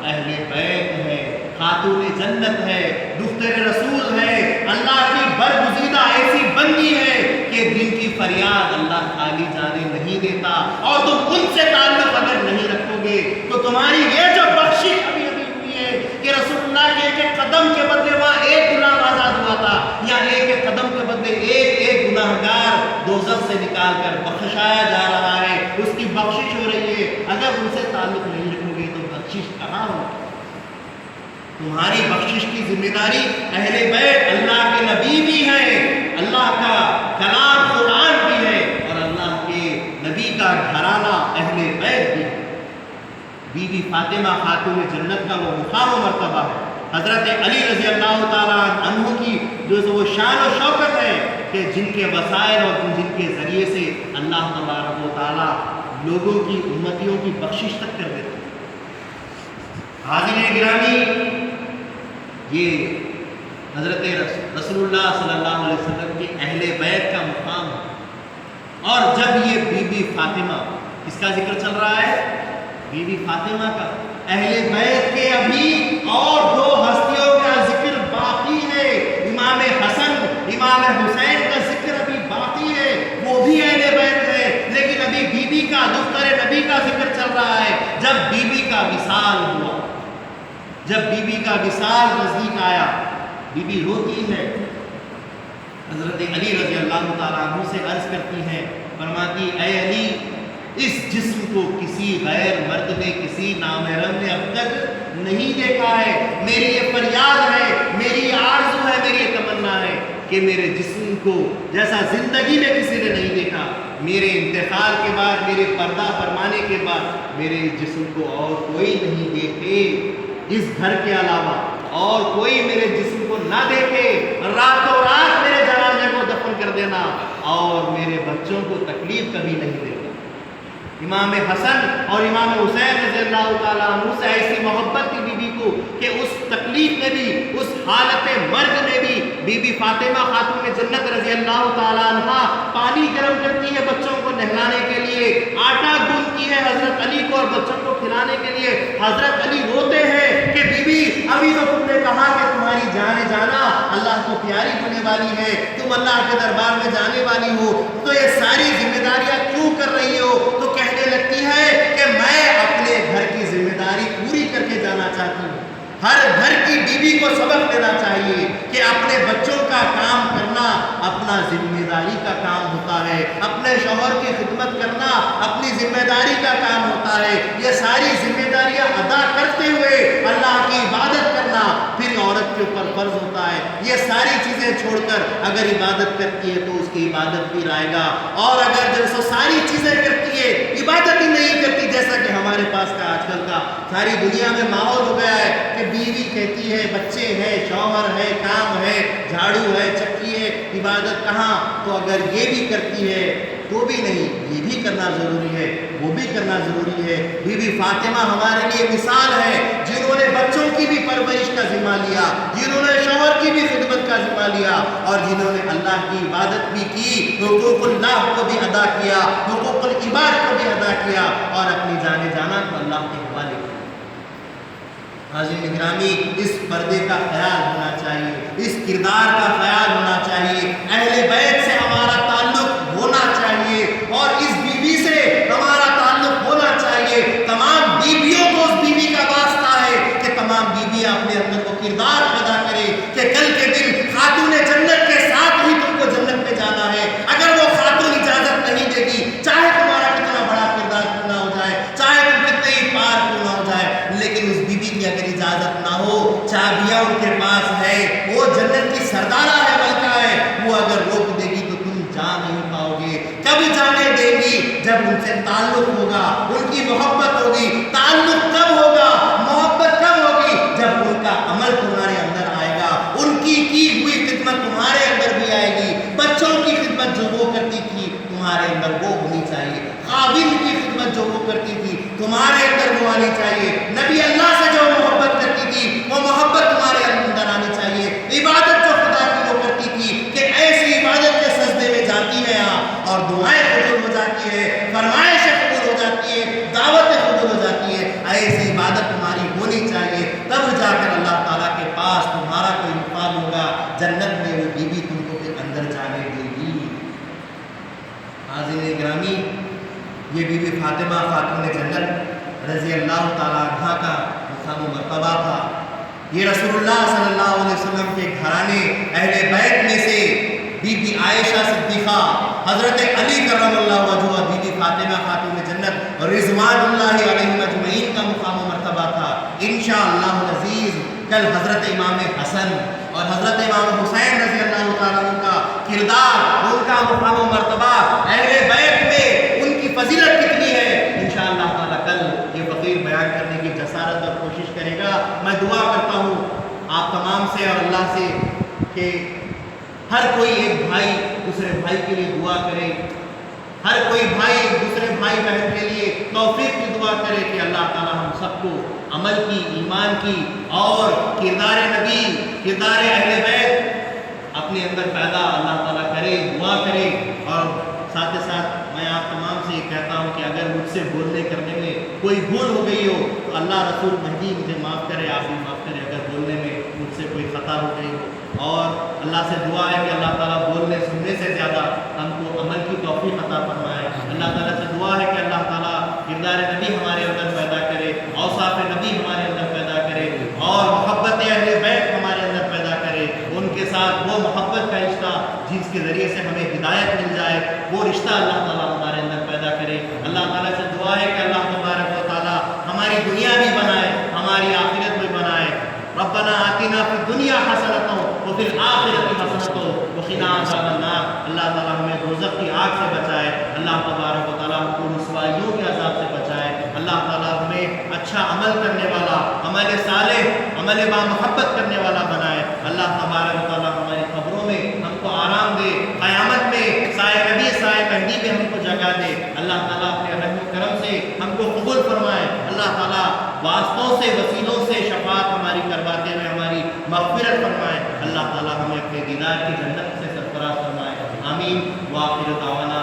اہل بیت ہے، خاتون جنت ہے، دختر رسول ہے، اللہ کی برگزیدہ ایسی بندی ہے کہ دل کی فریاد اللہ خالی جانے نہیں دیتا، اور تم ان سے تعلق اگر نہیں رکھو گے تو تمہاری یہ جو بخشش ابھی ہوئی ہے کہ رسول اللہ کے ایک ایک قدم کے بدلے وہاں ایک گناہ آزاد ہوا تھا، یا ایک ایک قدم کے بدلے ایک ایک گناہگار دوزخ سے نکال کر بخشایا جا رہا ہے، اس کی بخشش ہو رہی ہے، اگر ان سے تعلق نہیں رکھو گے تو بخشش کہاں ہو؟ تمہاری بخشش کی ذمہ داری اہل بیت، اللہ کے نبی بھی ہے، اللہ کا کلام قرآن بھی ہے، اور اللہ کے نبی کا گھرانہ اہل بیت بھی ہے۔ بی بی فاطمہ خاتون جنت کا وہ مقام و مرتبہ ہے، حضرت علی رضی اللہ تعالیٰ عنہ کی جو وہ شان و شوکت ہے کہ جن کے وسائل اور جن کے ذریعے سے اللہ تبارک و تعالیٰ لوگوں کی امتیوں کی بخشش تک کر دیتے ہیں۔ حاضرین گرامی، یہ حضرت رسول اللہ صلی اللہ علیہ وسلم کے اہل بیت کا مقام ہے، اور جب یہ بی بی فاطمہ، اس کا ذکر چل رہا ہے بی بی فاطمہ کا، اہل بیت کے ابھی اور دو ہستیوں کا ذکر باقی ہے، امام حسن امام حسین کا ذکر ابھی باقی ہے، وہ بھی اہل بیت ہے، لیکن ابھی بی بی کا، دختر نبی کا ذکر چل رہا ہے۔ جب بی بی کا وصال ہوا، جب بی بی کا وصال نزدیک آیا، بی بی روتی ہے، حضرت علی رضی اللہ تعالیٰ عنہ سے عرض کرتی ہیں، فرماتی اے علی، اس جسم کو کسی غیر مرد نے، کسی نامحرم نے اب تک نہیں دیکھا ہے، میری یہ فریاد ہے، میری آرزو ہے، میری یہ تمنا ہے کہ میرے جسم کو جیسا زندگی میں کسی نے نہیں دیکھا، میرے انتقال کے بعد، میرے پردہ فرمانے کے بعد میرے جسم کو اور کوئی نہیں دیکھے، اس گھر کے علاوہ اور کوئی میرے جسم کو نہ دیکھے، راتوں رات میرے جنازے کو دفن کر دینا، اور میرے بچوں کو تکلیف کبھی نہیں دینا۔ امام حسن اور امام حسین رضی اللہ تعالیٰ عنہ سے ایسی محبت تھی بی بی کو کہ اس تکلیف میں بھی، اس حالت مرگ میں بھی بی بی فاطمہ خاتون جنت رضی اللہ تعالیٰ عنہ پانی گرم کرتی ہے بچوں کو نہلانے کے لیے، آٹا گوندتی ہے حضرت علی کو اور بچوں کو کھلانے کے لیے۔ حضرت علی روتے ہیں کہ بی بی، ابھی تو تم نے کہا کہ تمہاری جان جانا اللہ کو پیاری ہونے والی ہے، تم اللہ کے دربار میں جانے والی ہو، تو یہ ساری ذمہ داریاں کیوں کر رہی ہو؟ تو کہنے لگتی ہے کہ میں اپنے گھر کی ذمہ داری پوری کر کے جانا چاہتی ہوں۔ ہر گھر کی بیوی کو سبق دینا چاہیے کہ اپنے بچوں کا کام کرنا اپنا ذمہ داری کا کام ہوتا ہے، اپنے شوہر کی خدمت کرنا اپنی ذمہ داری کا کام ہوتا ہے۔ یہ ساری ذمہ داریاں ادا کرتے ہوئے اللہ کی عبادت کرنا پھر عورت کے اوپر فرض ہوتا ہے۔ یہ ساری چیزیں چھوڑ کر اگر عبادت کرتی ہے تو اس کی عبادت بھی رائے گا، اور اگر جو ساری چیزیں کرتی ہے عبادت ہی نہیں کرتی، جیسا کہ ہمارے پاس کا آج کل کا ساری دنیا میں ماحول ہو گیا ہے کہ بیوی کہتی ہے، بچے ہیں، شوہر ہے، کام ہے، جھاڑو ہے، چکی ہے، عبادت کہاں؟ تو اگر یہ بھی کرتی ہے تو بھی نہیں، یہ بھی کرنا ضروری ہے، وہ بھی کرنا ضروری ہے۔ بی بی فاطمہ ہمارے لیے مثال ہے، جنہوں نے بچوں کی بھی پرورش کا ذمہ لیا، جنہوں نے شوہر کی بھی خدمت کا ذمہ لیا، اور جنہوں نے اللہ کی عبادت بھی کی، حقوق اللہ کو بھی ادا کیا، حقوق العباد کو بھی ادا کیا، اور اپنی جان جانا کو اللہ کے حوالے کیا۔ حاضرین گرامی، اس پردے کا خیال ہونا چاہیے، اس کردار کا خیال ہونا چاہیے، اہل بیت سے ہمارا تعلق ہونا چاہیے، اور اس بیوی سے ہمارا تعلق ہونا چاہیے۔ تمام بیویوں کو اس بیوی کا واسطہ ہے کہ تمام بیویاں اپنے اندر وہ کردار پیدا کریں کہ کل کے دن خاتون جنت کے ساتھ ہی تم کو جنت میں جانا ہے۔ اگر وہ خاتون اجازت نہیں دے گی، چاہے تمہارا کتنا بڑا کردار کیوں نہ ہو جائے، چاہے تم کتنے ہی پار کیوں نہ ہو جائے، لیکن اس بیوی کی اگر اجازت نہ ہو، چابیاں ان کے پاس ہے، وہ جنت کی سردارہ ہے، ملکہ ہے، وہ اگر روک دے گی تو تم جا نہیں پاؤ گے۔ کب جانے دے گی؟ جب ان سے تعلق ہوگا، ان کی محبت ہوگی۔ تعلق کب ہوگا، محبت کب ہوگی؟ جب ان کا عمل تمہارے اندر آئے گا، ان کی ہوئی خدمت تمہارے اندر بھی آئے گی۔ بچوں کی خدمت جو وہ کرتی تھی تمہارے اندر وہ ہونی چاہیے، خاوند کی خدمت جو وہ کرتی تھی تمہارے اندر وہ آنی چاہیے، نبی اللہ سے جو محبت کرتی تھی وہ محبت تمہارے اندر آنی چاہیے، عبادت جو خدا کی وہ کرتی تھی کہ ایسی عبادت کے مرتبہ تھا. یہ رسول اللہ صلی اللہ علیہ وسلم کے گھرانے اہل بیت میں سے بی بی عائشہ صدیقہ، حضرت علی کرم اللہ وجہہ، بی بی فاطمہ خاتون جنت اور رضوان اللہ علیہم اجمعین کا مقام و مرتبہ تھا. انشاءاللہ العزیز کل حضرت امام حسن اور حضرت امام حسین رضی اللہ تعالیٰ عنہ کا کردار، ان کا مقام و مرتبہ اہل بیت میں ان کی فضیلت کتنی ہے، انشاءاللہ تعالیٰ کل یہ فقیر بیان کرنے کی جسارت اور کوشش کرے گا. میں دعا کرتا ہوں آپ تمام سے اور اللہ سے کہ ہر کوئی ایک بھائی دوسرے بھائی کے لیے دعا کرے، ہر کوئی بھائی دوسرے بھائی بہن کے لیے توفیق کی دعا کرے کہ اللہ تعالیٰ ہم سب کو عمل کی، ایمان کی اور کردار نبی، کردار اہل بیت اپنے اندر پیدا اللہ تعالیٰ کرے، دعا کرے. اور ساتھ ساتھ میں آپ تمام سے یہ کہتا ہوں کہ اگر مجھ سے بولنے کرنے میں کوئی بھول ہو گئی ہو تو اللہ رسول مہدی مجھے معاف کرے، آپ بھی معاف کرے اگر بولنے میں مجھ سے کوئی خطا ہو گئی ہو. اور اللہ سے دعا ہے کہ اللہ تعالیٰ بولنے سننے سے زیادہ ہم کو عمل کی توفیق عطا فرمائے. اللہ تعالیٰ سے دعا ہے کہ اللہ تعالیٰ کردار نبی ہمارے اندر پیدا کرے، اوصاف نبی ہمارے اندر پیدا کرے اور محبت اہل بیت ہمارے اندر پیدا کرے. ان کے ساتھ وہ محبت کا رشتہ جس کے ذریعے سے ہمیں ہدایت مل جائے، وہ رشتہ اللہ تعالیٰ ہمارے اندر پیدا کرے. اللہ تعالیٰ سے دعا ہے کہ اللہ تبارک و تعالیٰ ہماری دنیا بھی بنائے، ہماری آخرت بھی بنائے. ربنا آتنا فی الدنیا حسنۃ وفی الآخرۃ حسنۃ وقنا عذاب النار. اللہ تعالیٰ ہمیں دوزخ کی آگ سے بچائے، اللہ تبارک و تعالیٰ ہم کو رسوائیوں کے عذاب سے بچائے. اللہ تعالیٰ ہمیں اچھا عمل کرنے والا، عمل صالح، عمل با محبت کرنے والا بنائے. اللہ تبارک و تعالیٰ ہماری قبروں میں ہم کو آرام دے، قیامت میں سایہ نبی سایہ مہدی پہ ہم کو جگہ دے. اللہ تعالیٰ اپنے رحم و کرم سے ہم کو قبول فرمائے. اللہ تعالیٰ واسطوں سے، وسیلوں سے شفاعت ہماری کرواتے ہوئے ہماری مغفرت فرمائے. اللہ تعالیٰ ہمیں اپنے دیدار کی جنت سے سرفراز فرمائے. آمین. وآخر دعوانا